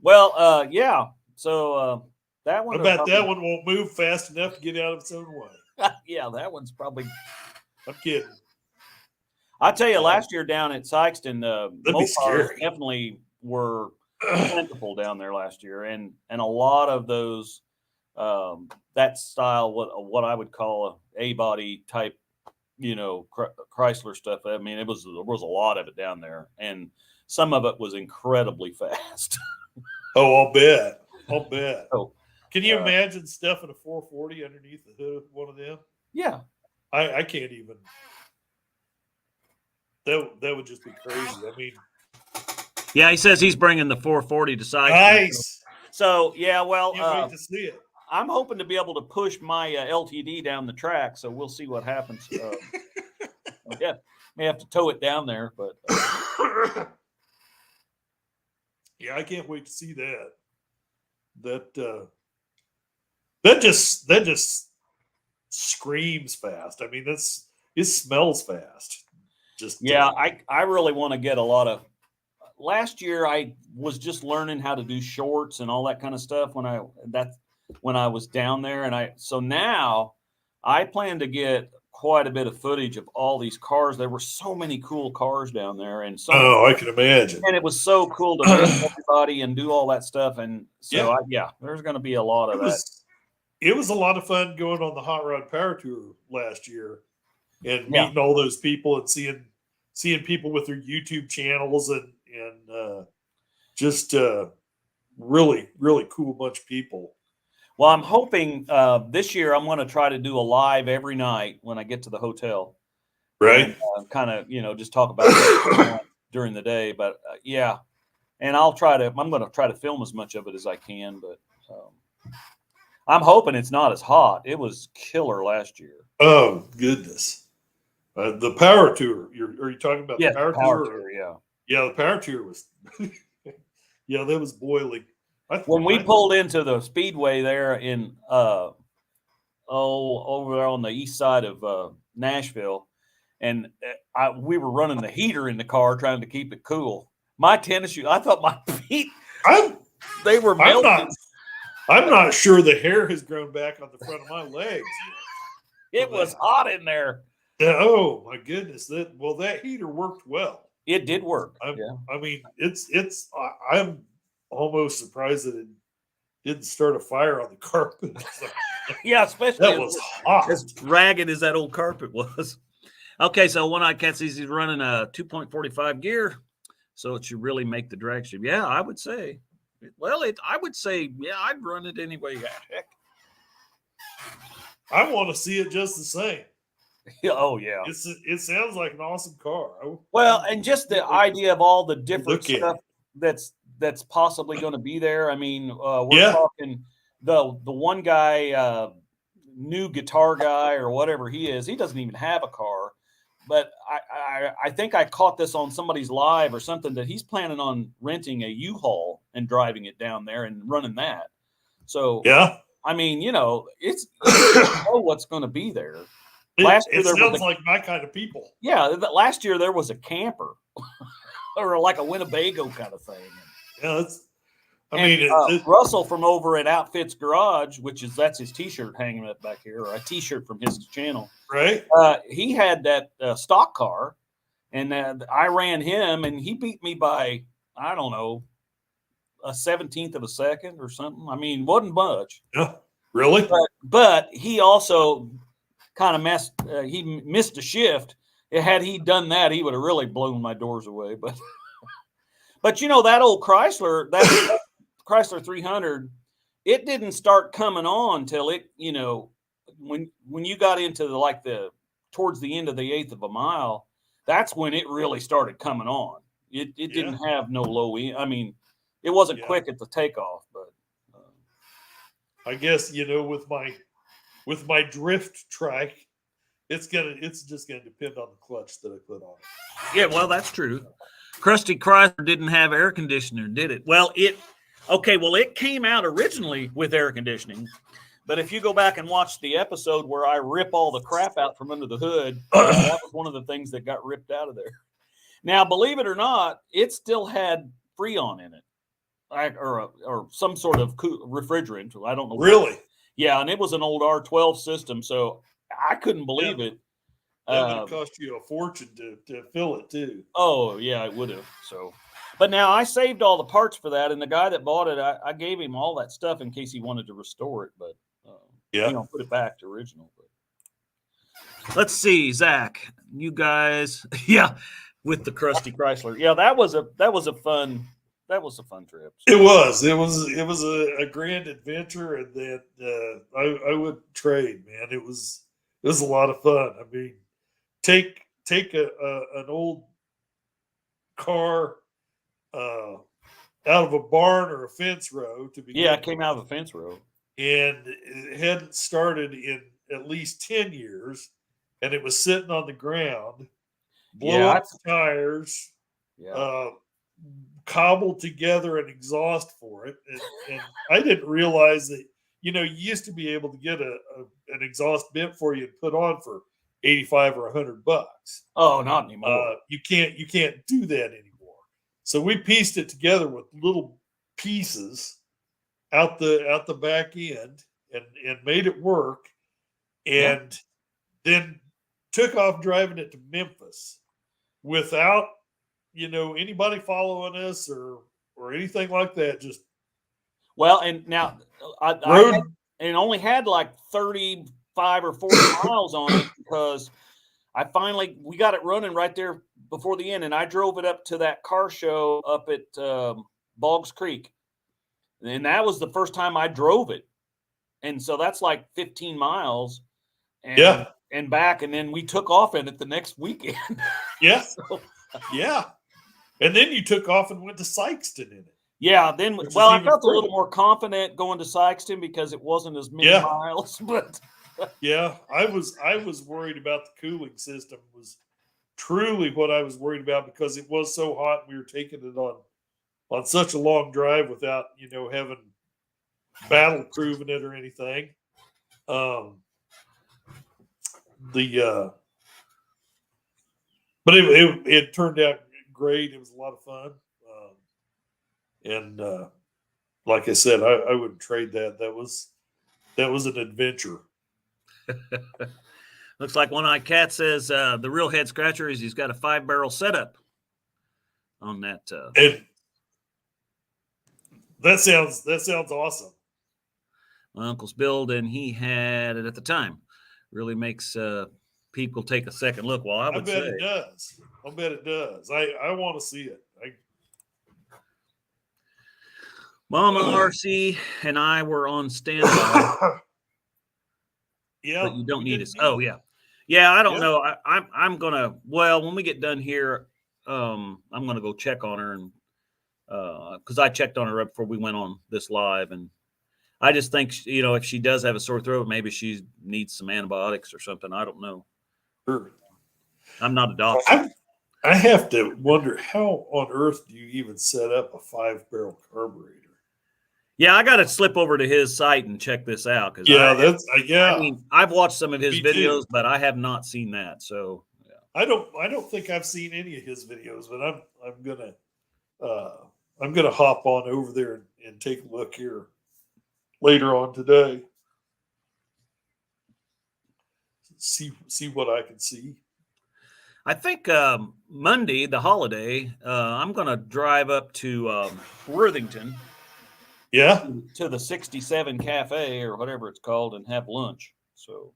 Well, yeah. So that I one, bet that one won't move fast enough to get out of its own way. yeah, that one's probably. I'm kidding. I tell you, last year down at Sykeston, That'd be Mopars scary. definitely were plentiful down there last year, and a lot of those that style, what I would call a body type, Chrysler stuff. I mean, there was a lot of it down there, and some of it was incredibly fast. Oh, I'll bet. I'll bet. So, Can you imagine stuffing a 440 underneath the hood of one of them? yeah, I can't even. That would just be crazy. I mean, yeah. He says he's bringing the 440 to Sykeston. nice. So yeah, well, Can't wait to see it. I'm hoping to be able to push my LTD down the track, so we'll see what happens. Yeah, may have to tow it down there, but yeah, I can't wait to see that. That just screams fast. I mean, it smells fast. Just yeah, I really want to get a lot of. Last year, I was just learning how to do shorts and all that kind of stuff when I was down there, and so now I plan to get quite a bit of footage of all these cars. There were so many cool cars down there, and I can imagine. And it was so cool to meet everybody and do all that stuff. And so, there's going to be a lot of that. It was a lot of fun going on the Hot Rod Power Tour last year and meeting all those people and seeing people with their YouTube channels and just really, really cool bunch of people. Well, I'm hoping this year I'm going to try to do a live every night when I get to the hotel. Right. Kind of, just talk about it during the day. But yeah, and I'm going to try to film as much of it as I can. But I'm hoping it's not as hot. It was killer last year. Oh, goodness. The Power Tour. Are you talking about the Power Tour? Yeah. Yeah, the Power Tour was, yeah, that was boiling. When we pulled into the speedway there in over there on the east side of Nashville, and we were running the heater in the car trying to keep it cool. My tennis shoes, I thought my feet, they were melting. I'm not sure the hair has grown back on the front of my legs. It was hot in there. Oh my goodness! That heater worked well. It did work. I mean, I'm almost surprised that it didn't start a fire on the carpet. Yeah, especially that was hot. As ragged as that old carpet was. Okay, so One Eye Cat says he's running a 2.45 gear, so it should really make the drag strip. Yeah, I would say. Well, I would say, yeah, I'd run it anyway. Heck. I want to see it just the same. Oh yeah, it sounds like an awesome car. Well, and just the idea of all the different stuff that's possibly going to be there. I mean, we're talking the one guy, new guitar guy or whatever he is. He doesn't even have a car, but I think I caught this on somebody's live or something that he's planning on renting a U-Haul and driving it down there and running that. So yeah, I mean, it's you know what's going to be there. Last year, it sounds like my kind of people. Yeah, last year there was a camper or like a Winnebago kind of thing. Yeah, Russell from over at Outfits Garage, that's his T-shirt hanging up back here, or a T-shirt from his channel. Right. He had that stock car, and I ran him, and he beat me by, I don't know, a 17th of a second or something. I mean, wasn't much. Yeah, really. But he also kind of he missed a shift. Had he done that, he would have really blown my doors away. But that old Chrysler, that Chrysler 300, it didn't start coming on till it, when you got into towards the end of the 1/8 of a mile, that's when it really started coming on. It didn't have no low end. I mean, it wasn't quick at the takeoff, but I guess with my drift trike, it's just gonna depend on the clutch that I put on it. Yeah, well, that's true. Krusty Chrysler didn't have air conditioner, did it? Well, it came out originally with air conditioning, But if you go back and watch the episode where I rip all the crap out from under the hood, that was one of the things that got ripped out of there. Now, believe it or not, it still had Freon in it, or some sort of refrigerant. I don't know. Really? Yeah, and it was an old R12 system, so I couldn't believe it. That would have cost you a fortune to fill it too. Oh yeah, it would have. So, but now I saved all the parts for that, and the guy that bought it, I gave him all that stuff in case he wanted to restore it, but put it back to original. But let's see, Zach, you guys, with the crusty Chrysler, that was a fun trip. So. It was a grand adventure, and then I would trade, man. It was a lot of fun. I mean, take an old car out of a barn or a fence row to begin. Yeah, it came out of a fence row. And it hadn't started in at least 10 years, and it was sitting on the ground, blow up the tires, cobbled together an exhaust for it. And I didn't realize that, you used to be able to get an exhaust bent for you and put on for $85 or $100. Oh, not anymore. You can't do that anymore. So we pieced it together with little pieces out the back end and made it work, and then took off driving it to Memphis without anybody following us or anything like that. Just and now I only had like 35 or 40 miles on it because we got it running right there before the end, and I drove it up to that car show up at Boggs Creek. And that was the first time I drove it. And so that's like 15 miles and back. And then we took off in it the next weekend. Yeah. Yeah. And then you took off and went to Sykeston in it. Yeah. Then, I felt a little more confident going to Sykeston because it wasn't as many miles. But yeah, I was worried about the cooling system was truly what I was worried about because it was so hot. And we were taking it on such a long drive without, having battle proven it or anything. But it turned out great. It was a lot of fun. And like I said, I wouldn't trade that. That was an adventure. Looks like One Eye Cat says the real head scratcher is he's got a 5-barrel setup on that. And that sounds awesome. My uncle's build, and he had it at the time. Really makes people take a second look. Well, I bet it does. I bet it does. I want to see it. Mama RC and I were on standby. Yeah, but you don't need us. Oh yeah. I don't know. I'm gonna. Well, when we get done here, I'm gonna go check on her and because I checked on her right before we went on this live, and I just think if she does have a sore throat, maybe she needs some antibiotics or something. I don't know. Sure. I'm not a doctor. I have to wonder how on earth do you even set up a 5-barrel carburetor? Yeah, I got to slip over to his site and check this out because I mean, I've watched some of his videos, but I have not seen that. So I don't think I've seen any of his videos, but I'm gonna hop on over there and take a look here later on today. See what I can see. I think Monday, the holiday, I'm going to drive up to Worthington. Yeah. To the 67 Cafe or whatever it's called and have lunch. So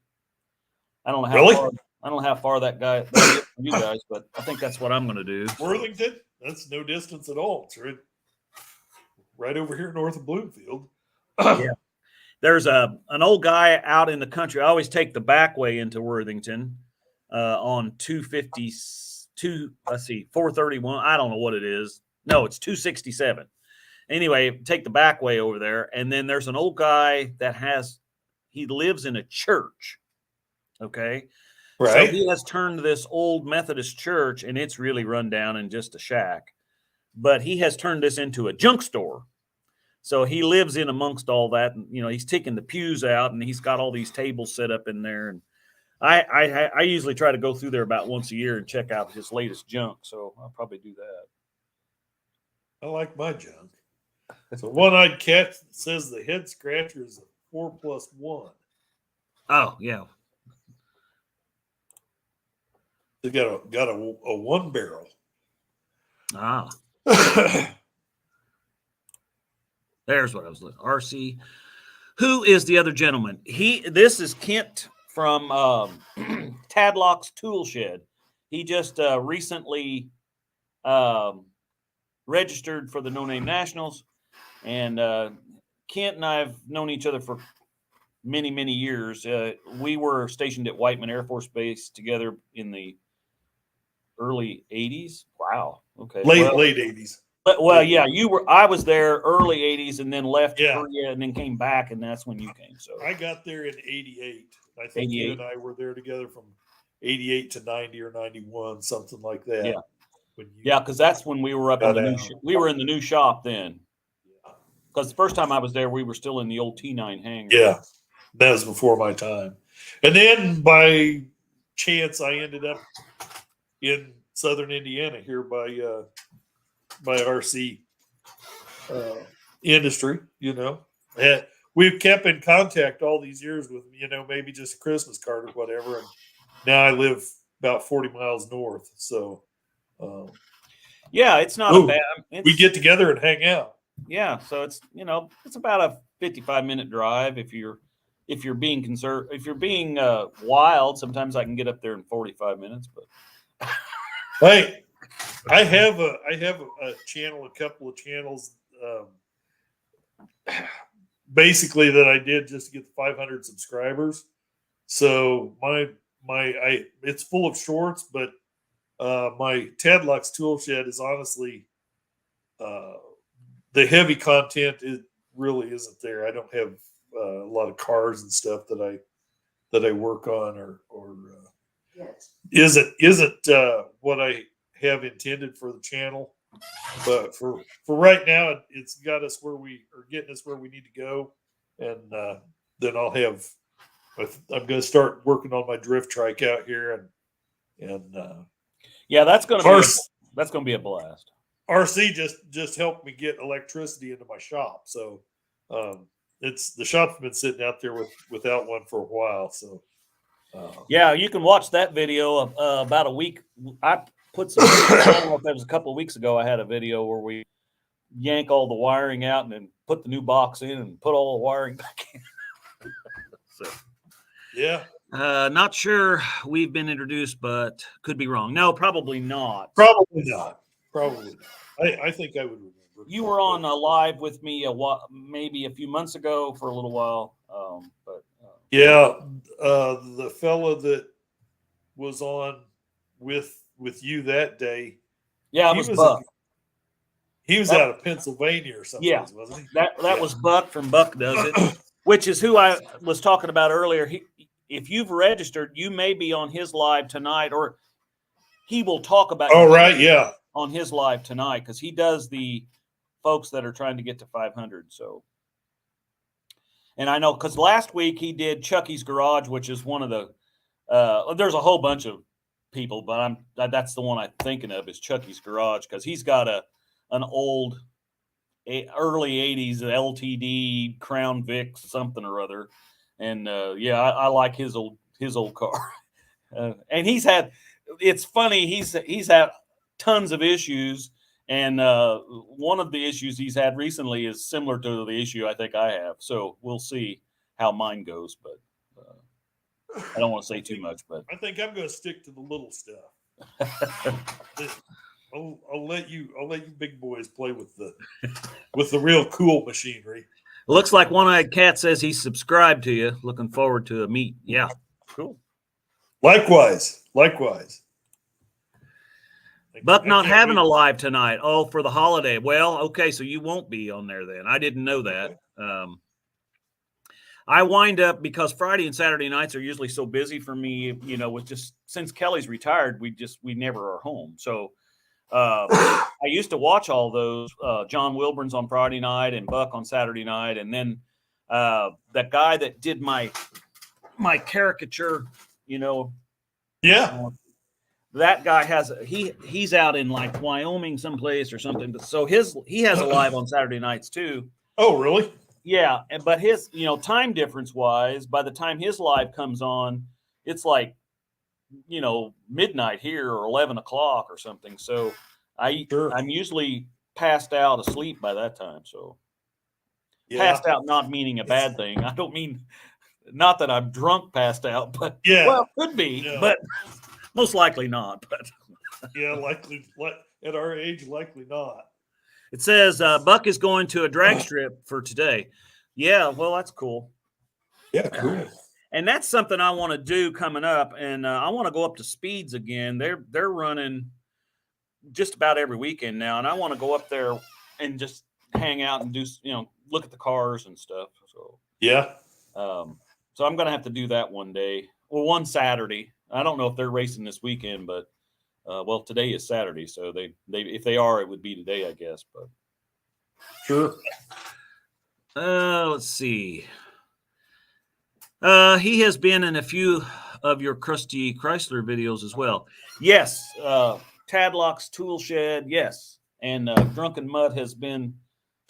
I don't know how far that guy is from you guys, but I think that's what I'm going to do. Worthington? That's no distance at all. It's right over here north of Bloomfield. Yeah. There's an old guy out in the country. I always take the back way into Worthington on 252. Let's see, 431. I don't know what it is. No, it's 267. Anyway, take the back way over there. And then there's an old guy he lives in a church. Okay. Right. So he has turned this old Methodist church, and it's really run down and just a shack. But he has turned this into a junk store. So he lives in amongst all that, and he's taking the pews out, and he's got all these tables set up in there. And I usually try to go through there about once a year and check out his latest junk. So I'll probably do that. I like my junk. So One-Eyed Cat says the head scratcher is a 4+1. Oh yeah. They got a one barrel. Ah. There's what I was looking. RC. Who is the other gentleman? This is Kent from Tadlock's Tool Shed. He just recently registered for the No Name Nationals, and Kent and I have known each other for many, many years. We were stationed at Whiteman Air Force Base together in the early 80s. Wow. Okay. Late 80s. Well, yeah, I was there early 80s and then left Yeah. Korea and then came back, and that's when you came. So I got there in 88. I think you and I were there together from 88 to 90 or 91, something like that. Yeah. Because that's when we were up in the we were in the new shop then. Because the first time I was there, we were still in the old T9 hangar. Yeah. That was before my time. And then by chance I ended up in southern Indiana here by RC industry, we've kept in contact all these years with, maybe just a Christmas card or whatever. And now I live about 40 miles north. So, yeah, it's not a bad. We get together and hang out. Yeah. So it's, it's about a 55-minute drive. If you're being if you're being wild, sometimes I can get up there in 45 minutes, but. Hey, I have a channel, a couple of channels, basically that I did just to get the 500 subscribers. So it's full of shorts, but my Tadlock's Tool Shed is honestly the heavy content. It really isn't there. I don't have a lot of cars and stuff that I work on or isn't what I have intended for the channel. But for right now, it's got us getting us where we need to go. And then I'm going to start working on my drift trike out here. And yeah, that's going to be a blast. RC just helped me get electricity into my shop. So the shop's been sitting out there without one for a while. So yeah, you can watch that video about a week. I put some. I don't know if that was a couple of weeks ago. I had a video where we yank all the wiring out and then put the new box in and put all the wiring back in. So yeah, not sure we've been introduced, but could be wrong. No, probably not. Probably not. I think I would remember. You were on live with me maybe a few months ago for a little while, but yeah, the fella that was on with you that day. Yeah, it was Buck. He was out of Pennsylvania or something, wasn't he? That was Buck from Buck Does It, which is who I was talking about earlier. If you've registered, you may be on his live tonight, or he will talk about. Oh, right, yeah. On his live tonight, because he does the folks that are trying to get to 500. So, and I know because last week he did Chucky's Garage, which is one of the. There's a whole bunch of people, but that's the one I'm thinking of is Chucky's Garage, because he's got an old early 80s LTD Crown Vic something or other, and I like his old car, and it's funny, he's had tons of issues, and one of the issues he's had recently is similar to the issue I think I have, so we'll see how mine goes, but I don't want to say too much, but I think I'm going to stick to the little stuff. I'll let you big boys play with the real cool machinery. Looks like One-Eyed Cat says he's subscribed to you. Looking forward to a meet. Yeah, cool. Likewise. Buck not having a live tonight. Oh, for the holiday. Well, okay, so you won't be on there then. I didn't know that. I wind up, because Friday and Saturday nights are usually so busy for me, with just since Kelly's retired, we never are home. So I used to watch all those. John Wilburn's on Friday night and Buck on Saturday night, and then that guy that did my caricature, Yeah. that guy he's out in like Wyoming someplace or something. But so he has a live on Saturday nights too. Oh, really? Yeah, but his time difference wise, by the time his live comes on, it's like midnight here or 11 o'clock or something. So I'm usually passed out asleep by that time. So passed out, not meaning a bad thing. I don't mean not that I'm drunk passed out, but well, could be, but most likely not. But likely at our age, likely not. It says Buck is going to a drag strip for today. Yeah, well, that's cool. Yeah, cool. And that's something I want to do coming up, and I want to go up to Speeds again. They're running just about every weekend now, and I want to go up there and just hang out and do look at the cars and stuff. So yeah, so I'm gonna have to do that one day, or one Saturday. I don't know if they're racing this weekend, but well, today is Saturday, so they if they are, it would be today, I guess. But sure. Let's see. He has been in a few of your Krusty Chrysler videos as well. Yes, Tadlock's Tool Shed, yes, and Drunken Mutt has been.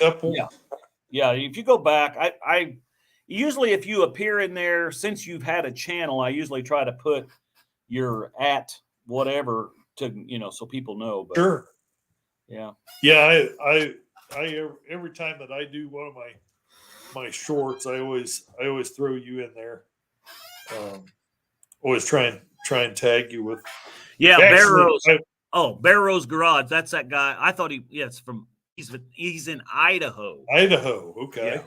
Yeah. If you go back, I usually, if you appear in there since you've had a channel, I usually try to put your at whatever to so people know. But, sure. Yeah. Yeah. I every time that I do one of my shorts, I always throw you in there. Always try and tag you with. Yeah, Barrows. Barrows Garage. That's that guy. I thought he's in Idaho. Idaho, okay. Yeah.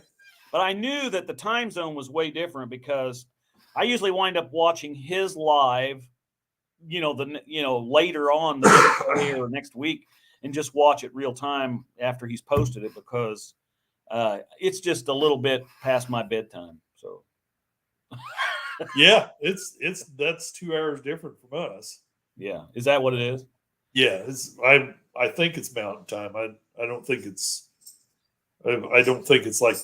But I knew that the time zone was way different because I usually wind up watching his live, later on the next day or next week, and just watch it real time after he's posted it because it's just a little bit past my bedtime. So yeah, that's 2 hours different from us. Yeah, is that what it is? Yeah, I think it's mountain time. I don't think it's like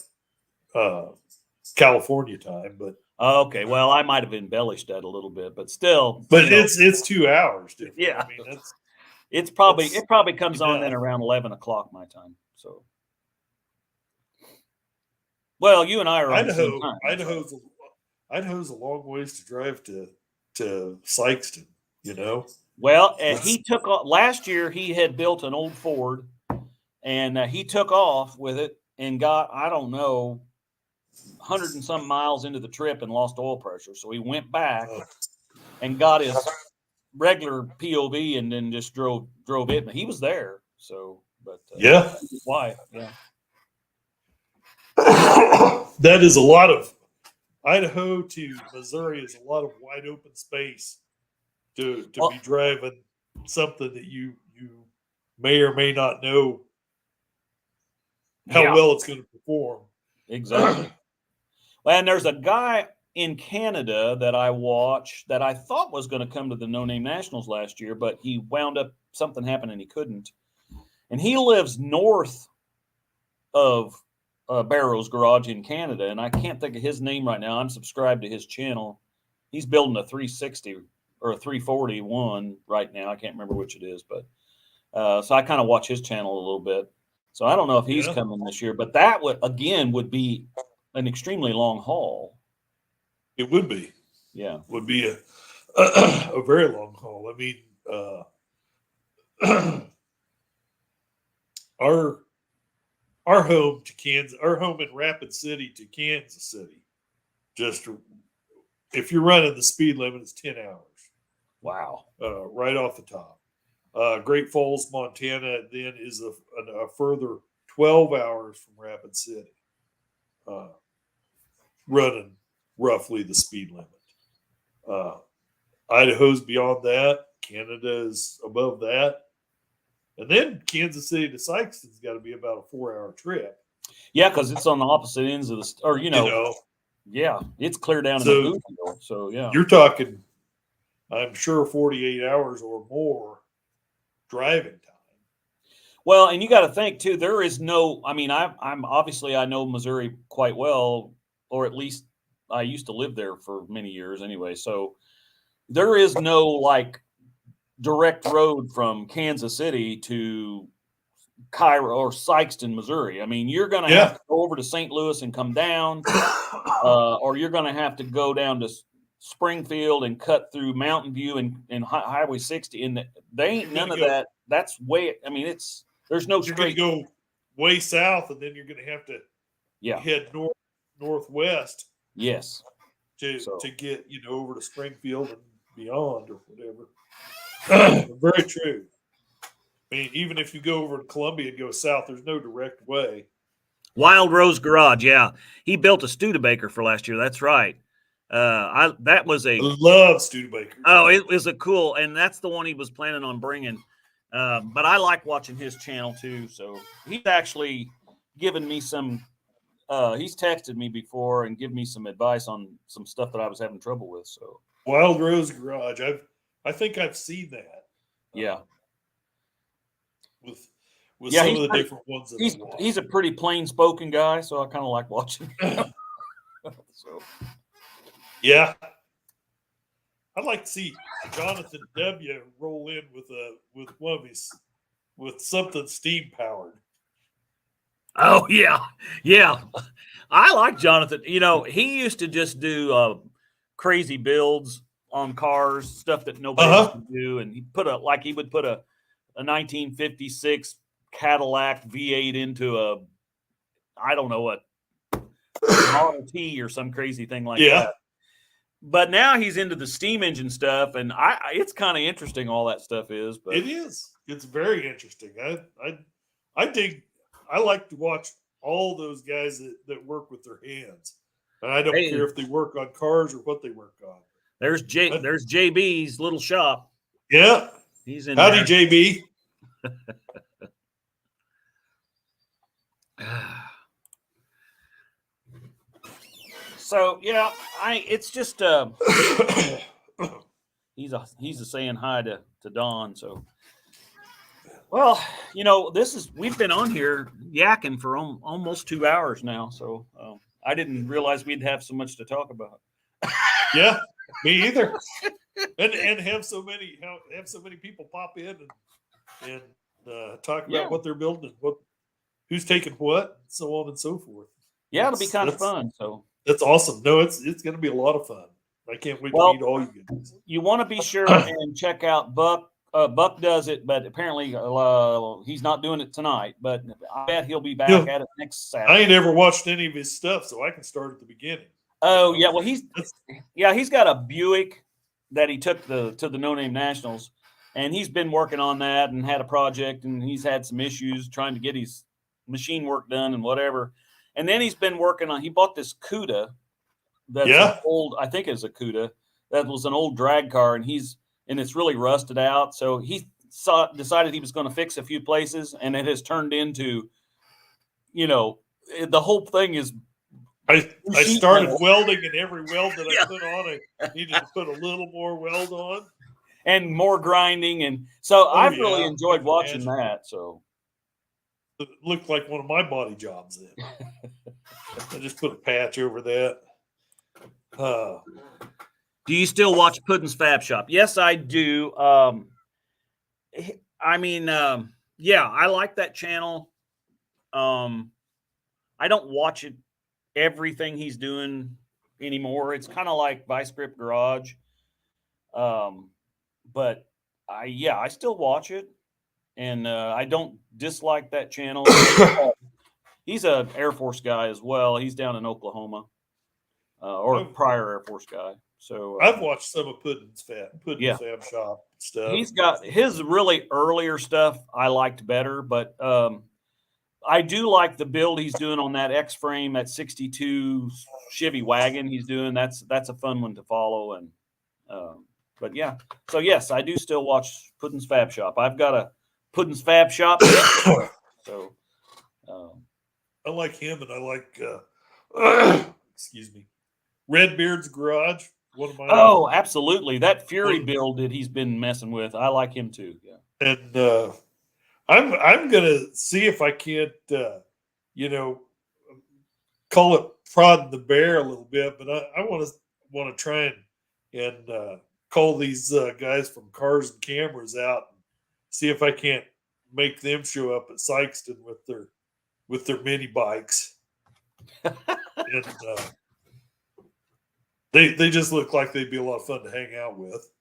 California time, but okay. Well, I might have embellished that a little bit, but still. But it's 2 hours different. Yeah, I mean it probably comes on then around 11 o'clock my time. So, well, you and I are on the same time. Idaho's a long ways to drive to Sykeston. Well, he took off last year. He had built an old Ford, and he took off with it and got, I don't know, 100 and some miles into the trip and lost oil pressure. So he went back and got his regular POV and then just drove it. And he was there. So, but yeah, why? Yeah, that is a lot of Idaho to Missouri is a lot of wide open space to be driving something that you may or may not know how well it's going to perform. Exactly. And there's a guy in Canada that I watched that I thought was going to come to the No Name Nationals last year, but he wound up, something happened and he couldn't. And he lives north of Barrows Garage in Canada, and I can't think of his name right now. I'm subscribed to his channel. He's building a 360 or a 341 right now. I can't remember which it is, but so I kind of watch his channel a little bit. So I don't know if he's coming this year, but that would be an extremely long haul. It would be. Yeah. Would be a very long haul. I mean, our home to Kansas, our home in Rapid City to Kansas City, just if you're running the speed limit, it's 10 hours. Wow. Right off the top. Great Falls, Montana, then is a further 12 hours from Rapid City, running roughly the speed limit. Idaho's beyond that. Canada is above that. And then Kansas City to Sykeston's got to be about a 4-hour trip. Yeah, because it's on the opposite ends of the, yeah, it's clear down in the Boothville. So, yeah. You're talking, I'm sure, 48 hours or more driving time. Well, and you got to think too. There is no. I mean, I'm obviously I know Missouri quite well, or at least I used to live there for many years anyway. So there is no like direct road from Kansas City to Cairo or Sykeston, Missouri. I mean, you're going to have Yeah. to go over to St. Louis and come down, or you're going to have to go down to Springfield and cut through Mountain View and Highway 60. And they ain't none of that. That's way. I mean, there's no You're going straight. to go way south, and then you're going to have to head northwest. Yes. To get over to Springfield and beyond or whatever. Very true. I mean, even if you go over to Columbia and go south, there's no direct way. Wild Rose Garage, yeah, he built a Studebaker for last year. That's right. I love Studebaker. Oh, it was a cool, and that's the one he was planning on bringing. But I like watching his channel too. So he's actually given me some. He's texted me before and given me some advice on some stuff that I was having trouble with. So Wild Rose Garage, I think I've seen that. Yeah. With some of the different ones. He's a pretty plain spoken guy, so I kind of like watching him. So yeah, I'd like to see Jonathan W. roll in with one of his with something steam powered. Oh yeah. I like Jonathan. He used to just do crazy builds on cars, stuff that nobody else could do, and he would put a 1956 Cadillac V8 into a I don't know what Model T or some crazy thing like that. But now he's into the steam engine stuff, and it's kind of interesting. All that stuff is, but it is. It's very interesting. I like to watch all those guys that work with their hands. And I don't care if they work on cars or what they work on. There's JB's little shop. Yeah. He's in Howdy, JB. So yeah, it's just he's a saying hi to Don. So well, we've been on here yakking for almost 2 hours now. So I didn't realize we'd have so much to talk about. Yeah, me either. And have so many people pop in and talk about what they're building, who's taking what, and so on and so forth. Yeah, it'll be kind of fun. So that's awesome. No, it's going to be a lot of fun. I can't wait to meet all you guys. You want to be sure and check out Buck. Buck does it, but apparently he's not doing it tonight. But I bet he'll be back at it next Saturday. I ain't ever watched any of his stuff, so I can start at the beginning. Oh yeah, well he's got a Buick that he took to the No Name Nationals, and he's been working on that and had a project, and he's had some issues trying to get his machine work done and whatever. And then he's been working on. He bought this Cuda. That's old. I think it's a Cuda. That was an old drag car, and it's really rusted out. So he decided he was going to fix a few places, and it has turned into, the whole thing is. I started welding, and every weld that I put on, I needed to put a little more weld on. And more grinding. And so I've really enjoyed watching that. So it looked like one of my body jobs then. I just put a patch over that. Do you still watch Puddin's Fab Shop? Yes, I do. I like that channel. I don't watch it everything he's doing anymore. It's kind of like Vice Grip Garage. But I still watch it, and I don't dislike that channel. He's an Air Force guy as well. He's down in Oklahoma, or prior Air Force guy. So I've watched some of Puddin's Fab Shop stuff. He's got his really earlier stuff I liked better, but I do like the build he's doing on that X-frame, that 62 Chevy wagon he's doing. That's a fun one to follow. And but yeah, so yes, I do still watch Puddin's Fab Shop. I've got a Puddin's Fab Shop. So I like him, and I like excuse me, Redbeard's Garage. One of my absolutely, that Fury build that he's been messing with. I like him too. Yeah, and I'm gonna see if I can't, call it prodding the bear a little bit, but I want to try and call these guys from Cars and Cameras out and see if I can't make them show up at Sykeston with their mini bikes. And they just look like they'd be a lot of fun to hang out with.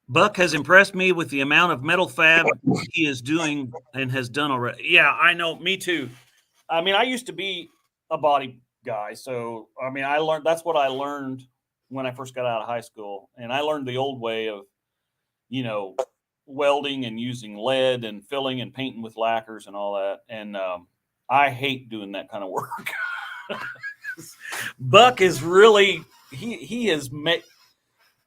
Buck has impressed me with the amount of metal fab he is doing and has done already. Yeah, I know. Me too. I mean, I used to be a body guy, so I mean, that's what I learned when I first got out of high school, and I learned the old way of, welding and using lead and filling and painting with lacquers and all that. And I hate doing that kind of work. Buck is really he has made.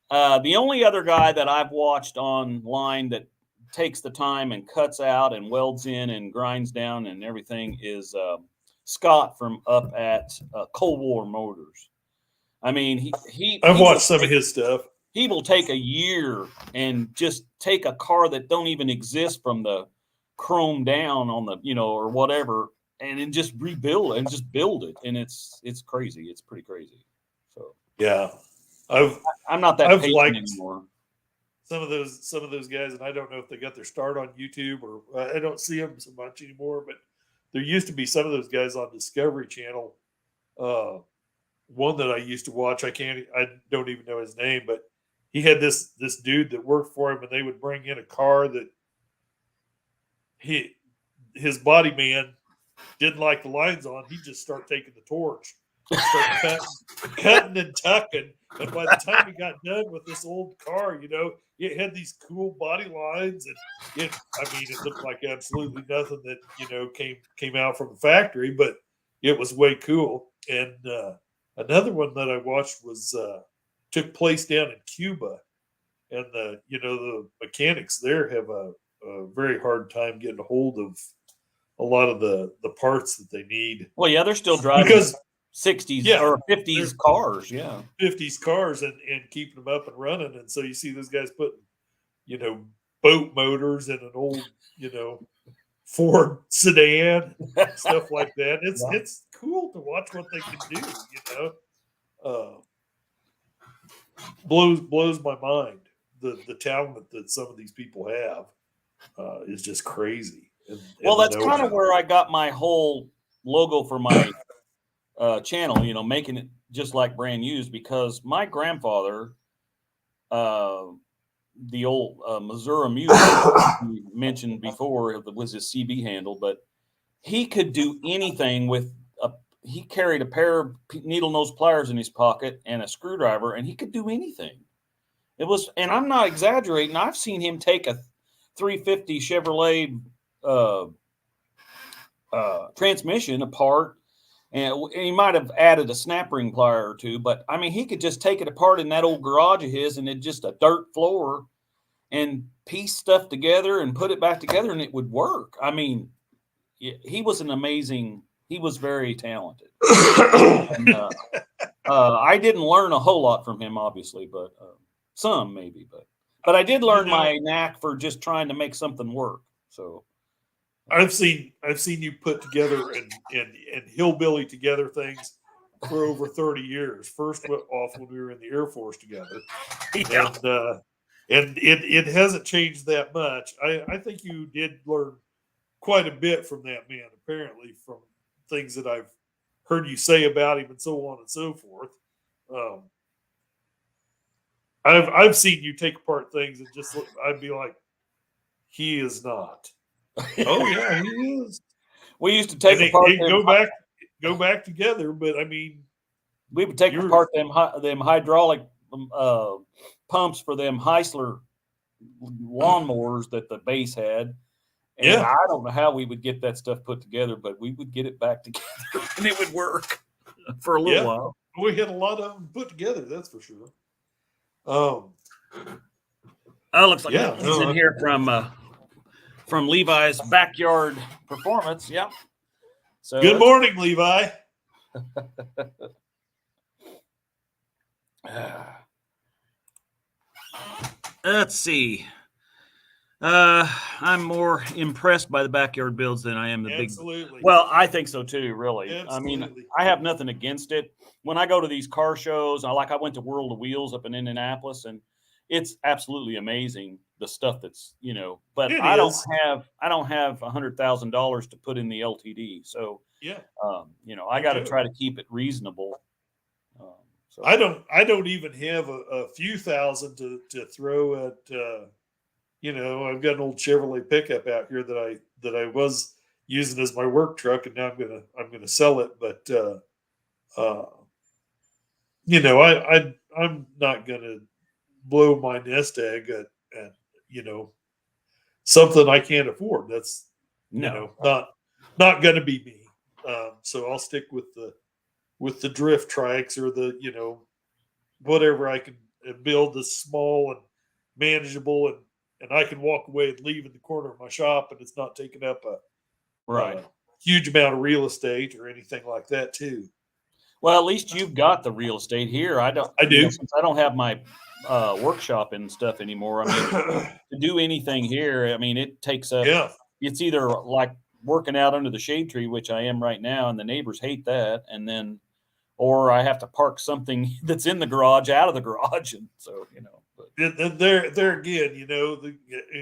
The only other guy that I've watched online that takes the time and cuts out and welds in and grinds down and everything is Scott from up at Cold War Motors. I mean, I've watched some of his stuff. He will take a year and just take a car that don't even exist from the chrome down on the, or whatever, and then just rebuild it and just build it. And it's crazy. It's pretty crazy. So yeah. I'm not that patient anymore. Some of those guys, and I don't know if they got their start on YouTube or I don't see them so much anymore. But there used to be some of those guys on Discovery Channel. One that I used to watch, I don't even know his name, but he had this dude that worked for him, and they would bring in a car that his body man didn't like the lines on. He'd just start taking the torch, start cutting and tucking. And by the time he got done with this old car, it had these cool body lines, and it looked like absolutely nothing that came out from the factory, but it was way cool. And another one that I watched was took place down in Cuba, and the mechanics there have a very hard time getting a hold of a lot of the parts that they need. Well, yeah, they're still driving because 60s or 50s cars, 50s cars and keeping them up and running. And so you see those guys putting, boat motors in an old, Ford sedan, stuff like that. It's cool to watch what they can do, blows my mind. The talent that some of these people have is just crazy. Well, that's kind of where I got my whole logo for my channel, making it just like brand used, because my grandfather, the old Missouri Mule you mentioned before, was his CB handle, but he could do anything with he carried a pair of needle nose pliers in his pocket and a screwdriver, and he could do anything. And I'm not exaggerating. I've seen him take a 350 Chevrolet transmission apart, and he might have added a snap ring plier or two, but I mean, he could just take it apart in that old garage of his, and it's just a dirt floor, and piece stuff together and put it back together, and it would work. I mean, he was he was very talented. And, I didn't learn a whole lot from him, obviously, but some maybe, but I did learn my knack for just trying to make something work. So I've seen you put together and hillbilly together things for over 30 years. First off when we were in the Air Force together. Yeah. And it hasn't changed that much. I think you did learn quite a bit from that man, apparently, from things that I've heard you say about him and so on and so forth. I've seen you take apart things and just I'd be like, he is not. Oh yeah, he is. We used to take apart go back together, but I mean, we would take apart them hydraulic pumps for them Heisler lawnmowers that the base had. And I don't know how we would get that stuff put together, but we would get it back together and it would work for a little while. We had a lot of them put together, that's for sure. Looks like he's in here from Levi's Backyard Performance. Yep. So good morning, Levi. Let's see. I'm more impressed by the backyard builds than I am the big. Absolutely. Well, I think so too. Really, Absolutely. I mean, I have nothing against it. When I go to these car shows, I went to World of Wheels up in Indianapolis, and it's absolutely amazing the stuff that's But It I don't is. have $100,000 to put in the LTD, so Yeah. I No got to joke. try to keep it reasonable. So I don't even have a few thousand to throw at I've got an old Chevrolet pickup out here that I was using as my work truck, and now I'm gonna sell it. But I'm not gonna blow my nest egg at something I can't afford. That's no, not gonna be me. So I'll stick with the drift trikes or the whatever I can build that's small and manageable, and I can walk away and leave in the corner of my shop, and it's not taking up right. a huge amount of real estate or anything like that too. Well, at least you've got the real estate here. I don't. I do. Since I don't have my workshop and stuff anymore. I mean, to do anything here, I mean, it takes up. Yeah. It's either like working out under the shade tree, which I am right now, and the neighbors hate that, and then, or I have to park something that's in the garage out of the garage, and so But There again, the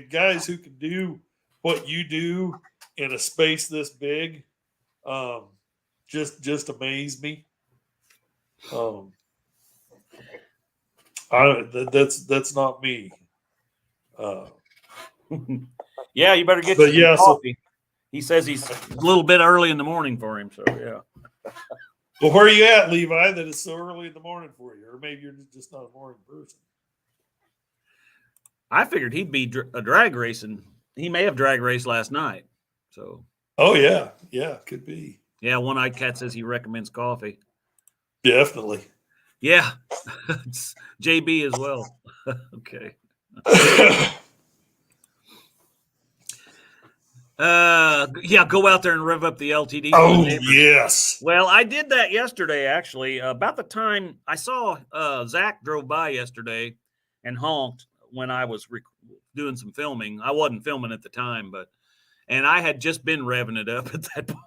guys who can do what you do in a space this big, just amaze me. That's not me. yeah, you better get But you some yeah, coffee. He says he's a little bit early in the morning for him, so yeah. Well, where are you at, Levi, that it's so early in the morning for you? Or maybe you're just not a morning person. I figured he'd be a drag racing. He may have drag raced last night. So. Oh, yeah. Yeah, could be. Yeah, One-Eyed Cat says he recommends coffee. Definitely. Yeah. It's JB as well. Okay. Yeah, go out there and rev up the LTD. Oh, yes. Well, I did that yesterday, actually. About the time I saw Zach drove by yesterday and honked when I was doing some filming. I wasn't filming at the time, and I had just been revving it up at that point.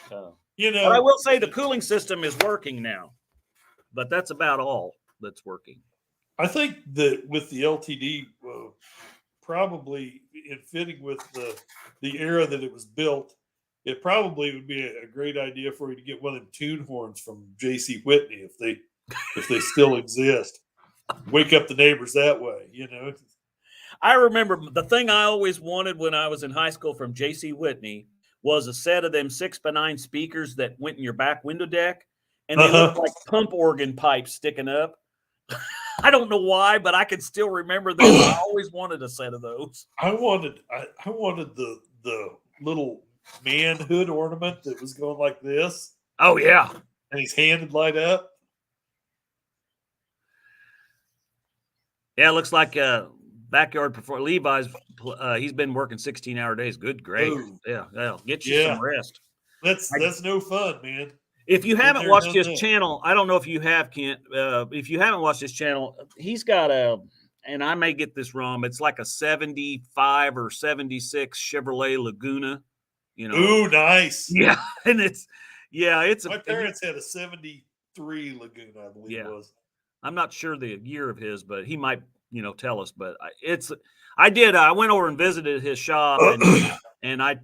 But I will say the cooling system is working now, but that's about all that's working. I think that with the LTD, probably in fitting with the era that it was built, it probably would be a great idea for you to get one of them tune horns from J.C. Whitney if they still exist. Wake up the neighbors that way, I remember the thing I always wanted when I was in high school from J.C. Whitney was a set of them 6x9 speakers that went in your back window deck, and they looked like pump organ pipes sticking up. I don't know why, but I can still remember them. I always wanted a set of those. I wanted the little manhood ornament that was going like this. Oh yeah, and his hand would light up. Yeah, it looks like backyard before Levi's. He's been working 16-hour days. Good, great. Ooh. Yeah, that'll get you some rest. That's no fun, man. If you haven't watched his channel, I don't know if you have, Kent. If you haven't watched his channel, he's got and I may get this wrong, but it's like a 75 or 76 Chevrolet Laguna. Ooh, nice. Yeah, and it's my parents had a 73 Laguna, I believe it was. I'm not sure the year of his, but he might, tell us. But I went over and visited his shop, and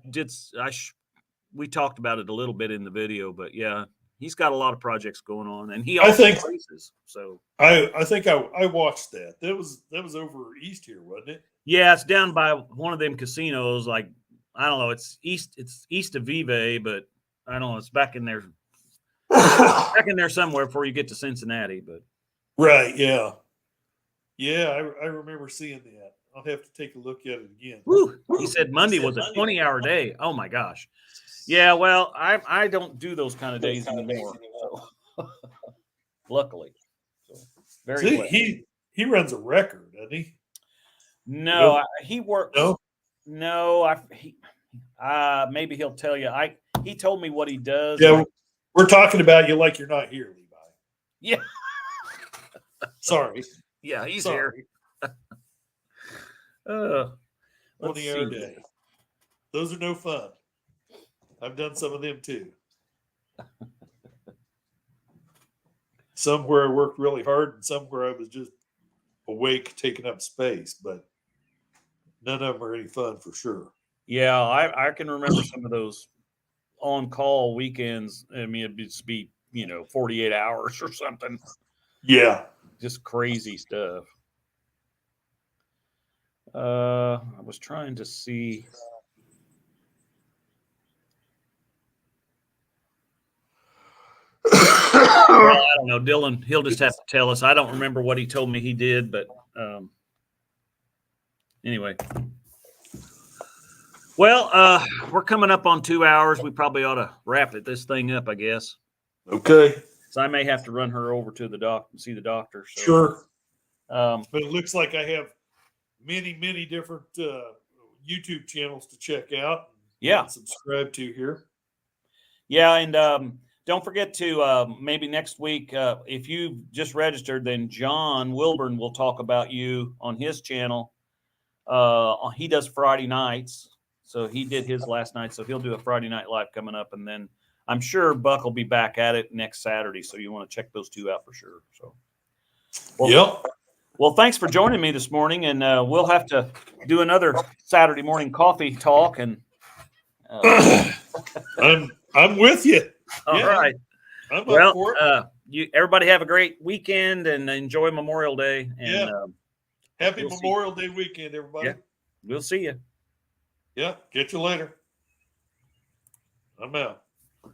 we talked about it a little bit in the video. But yeah, he's got a lot of projects going on, and he also races. So I think I watched that. That was over east here, wasn't it? Yeah, it's down by one of them casinos. Like I don't know, it's east of Vive, but I don't know. It's back in there, somewhere before you get to Cincinnati, but. Right, yeah. I remember seeing that. I'll have to take a look at it again. Woo. He said Monday was a 20-hour day. Oh my gosh. Yeah, well, I don't do those kind of days anymore. So. Luckily. So, he runs a record, doesn't he? No, he works. No, maybe he'll tell you. He told me what he does. Yeah, we're talking about you like you're not here, Levi. Yeah. Sorry. Yeah, he's here. Let's 20-hour see. day. Those are no fun. I've done some of them too. Some where I worked really hard and some where I was just awake taking up space, but none of them are any fun for sure. Yeah, I can remember some of those on call weekends. I mean, it'd just be 48 hours or something. Yeah. Just crazy stuff. I was trying to see. I don't know, Dylan. He'll just have to tell us. I don't remember what he told me he did, but anyway. Well, we're coming up on 2 hours. We probably ought to wrap this thing up, I guess. Okay. So I may have to run her over to the doc and see the doctor. So. Sure. But it looks like I have many, many different YouTube channels to check out. Yeah. Subscribe to here. Yeah, and don't forget to maybe next week, if you've just registered, then John Wilburn will talk about you on his channel. He does Friday nights. So he did his last night. So he'll do a Friday night live coming up. And then I'm sure Buck will be back at it next Saturday. So you want to check those two out for sure. So, Yep. Well, thanks for joining me this morning. And we'll have to do another Saturday morning coffee talk. And I'm with you. All right. I'm up for it. Everybody have a great weekend and enjoy Memorial Day. And happy Memorial Day weekend, everybody. Yeah. We'll see you. Yeah. Catch you later. I'm out.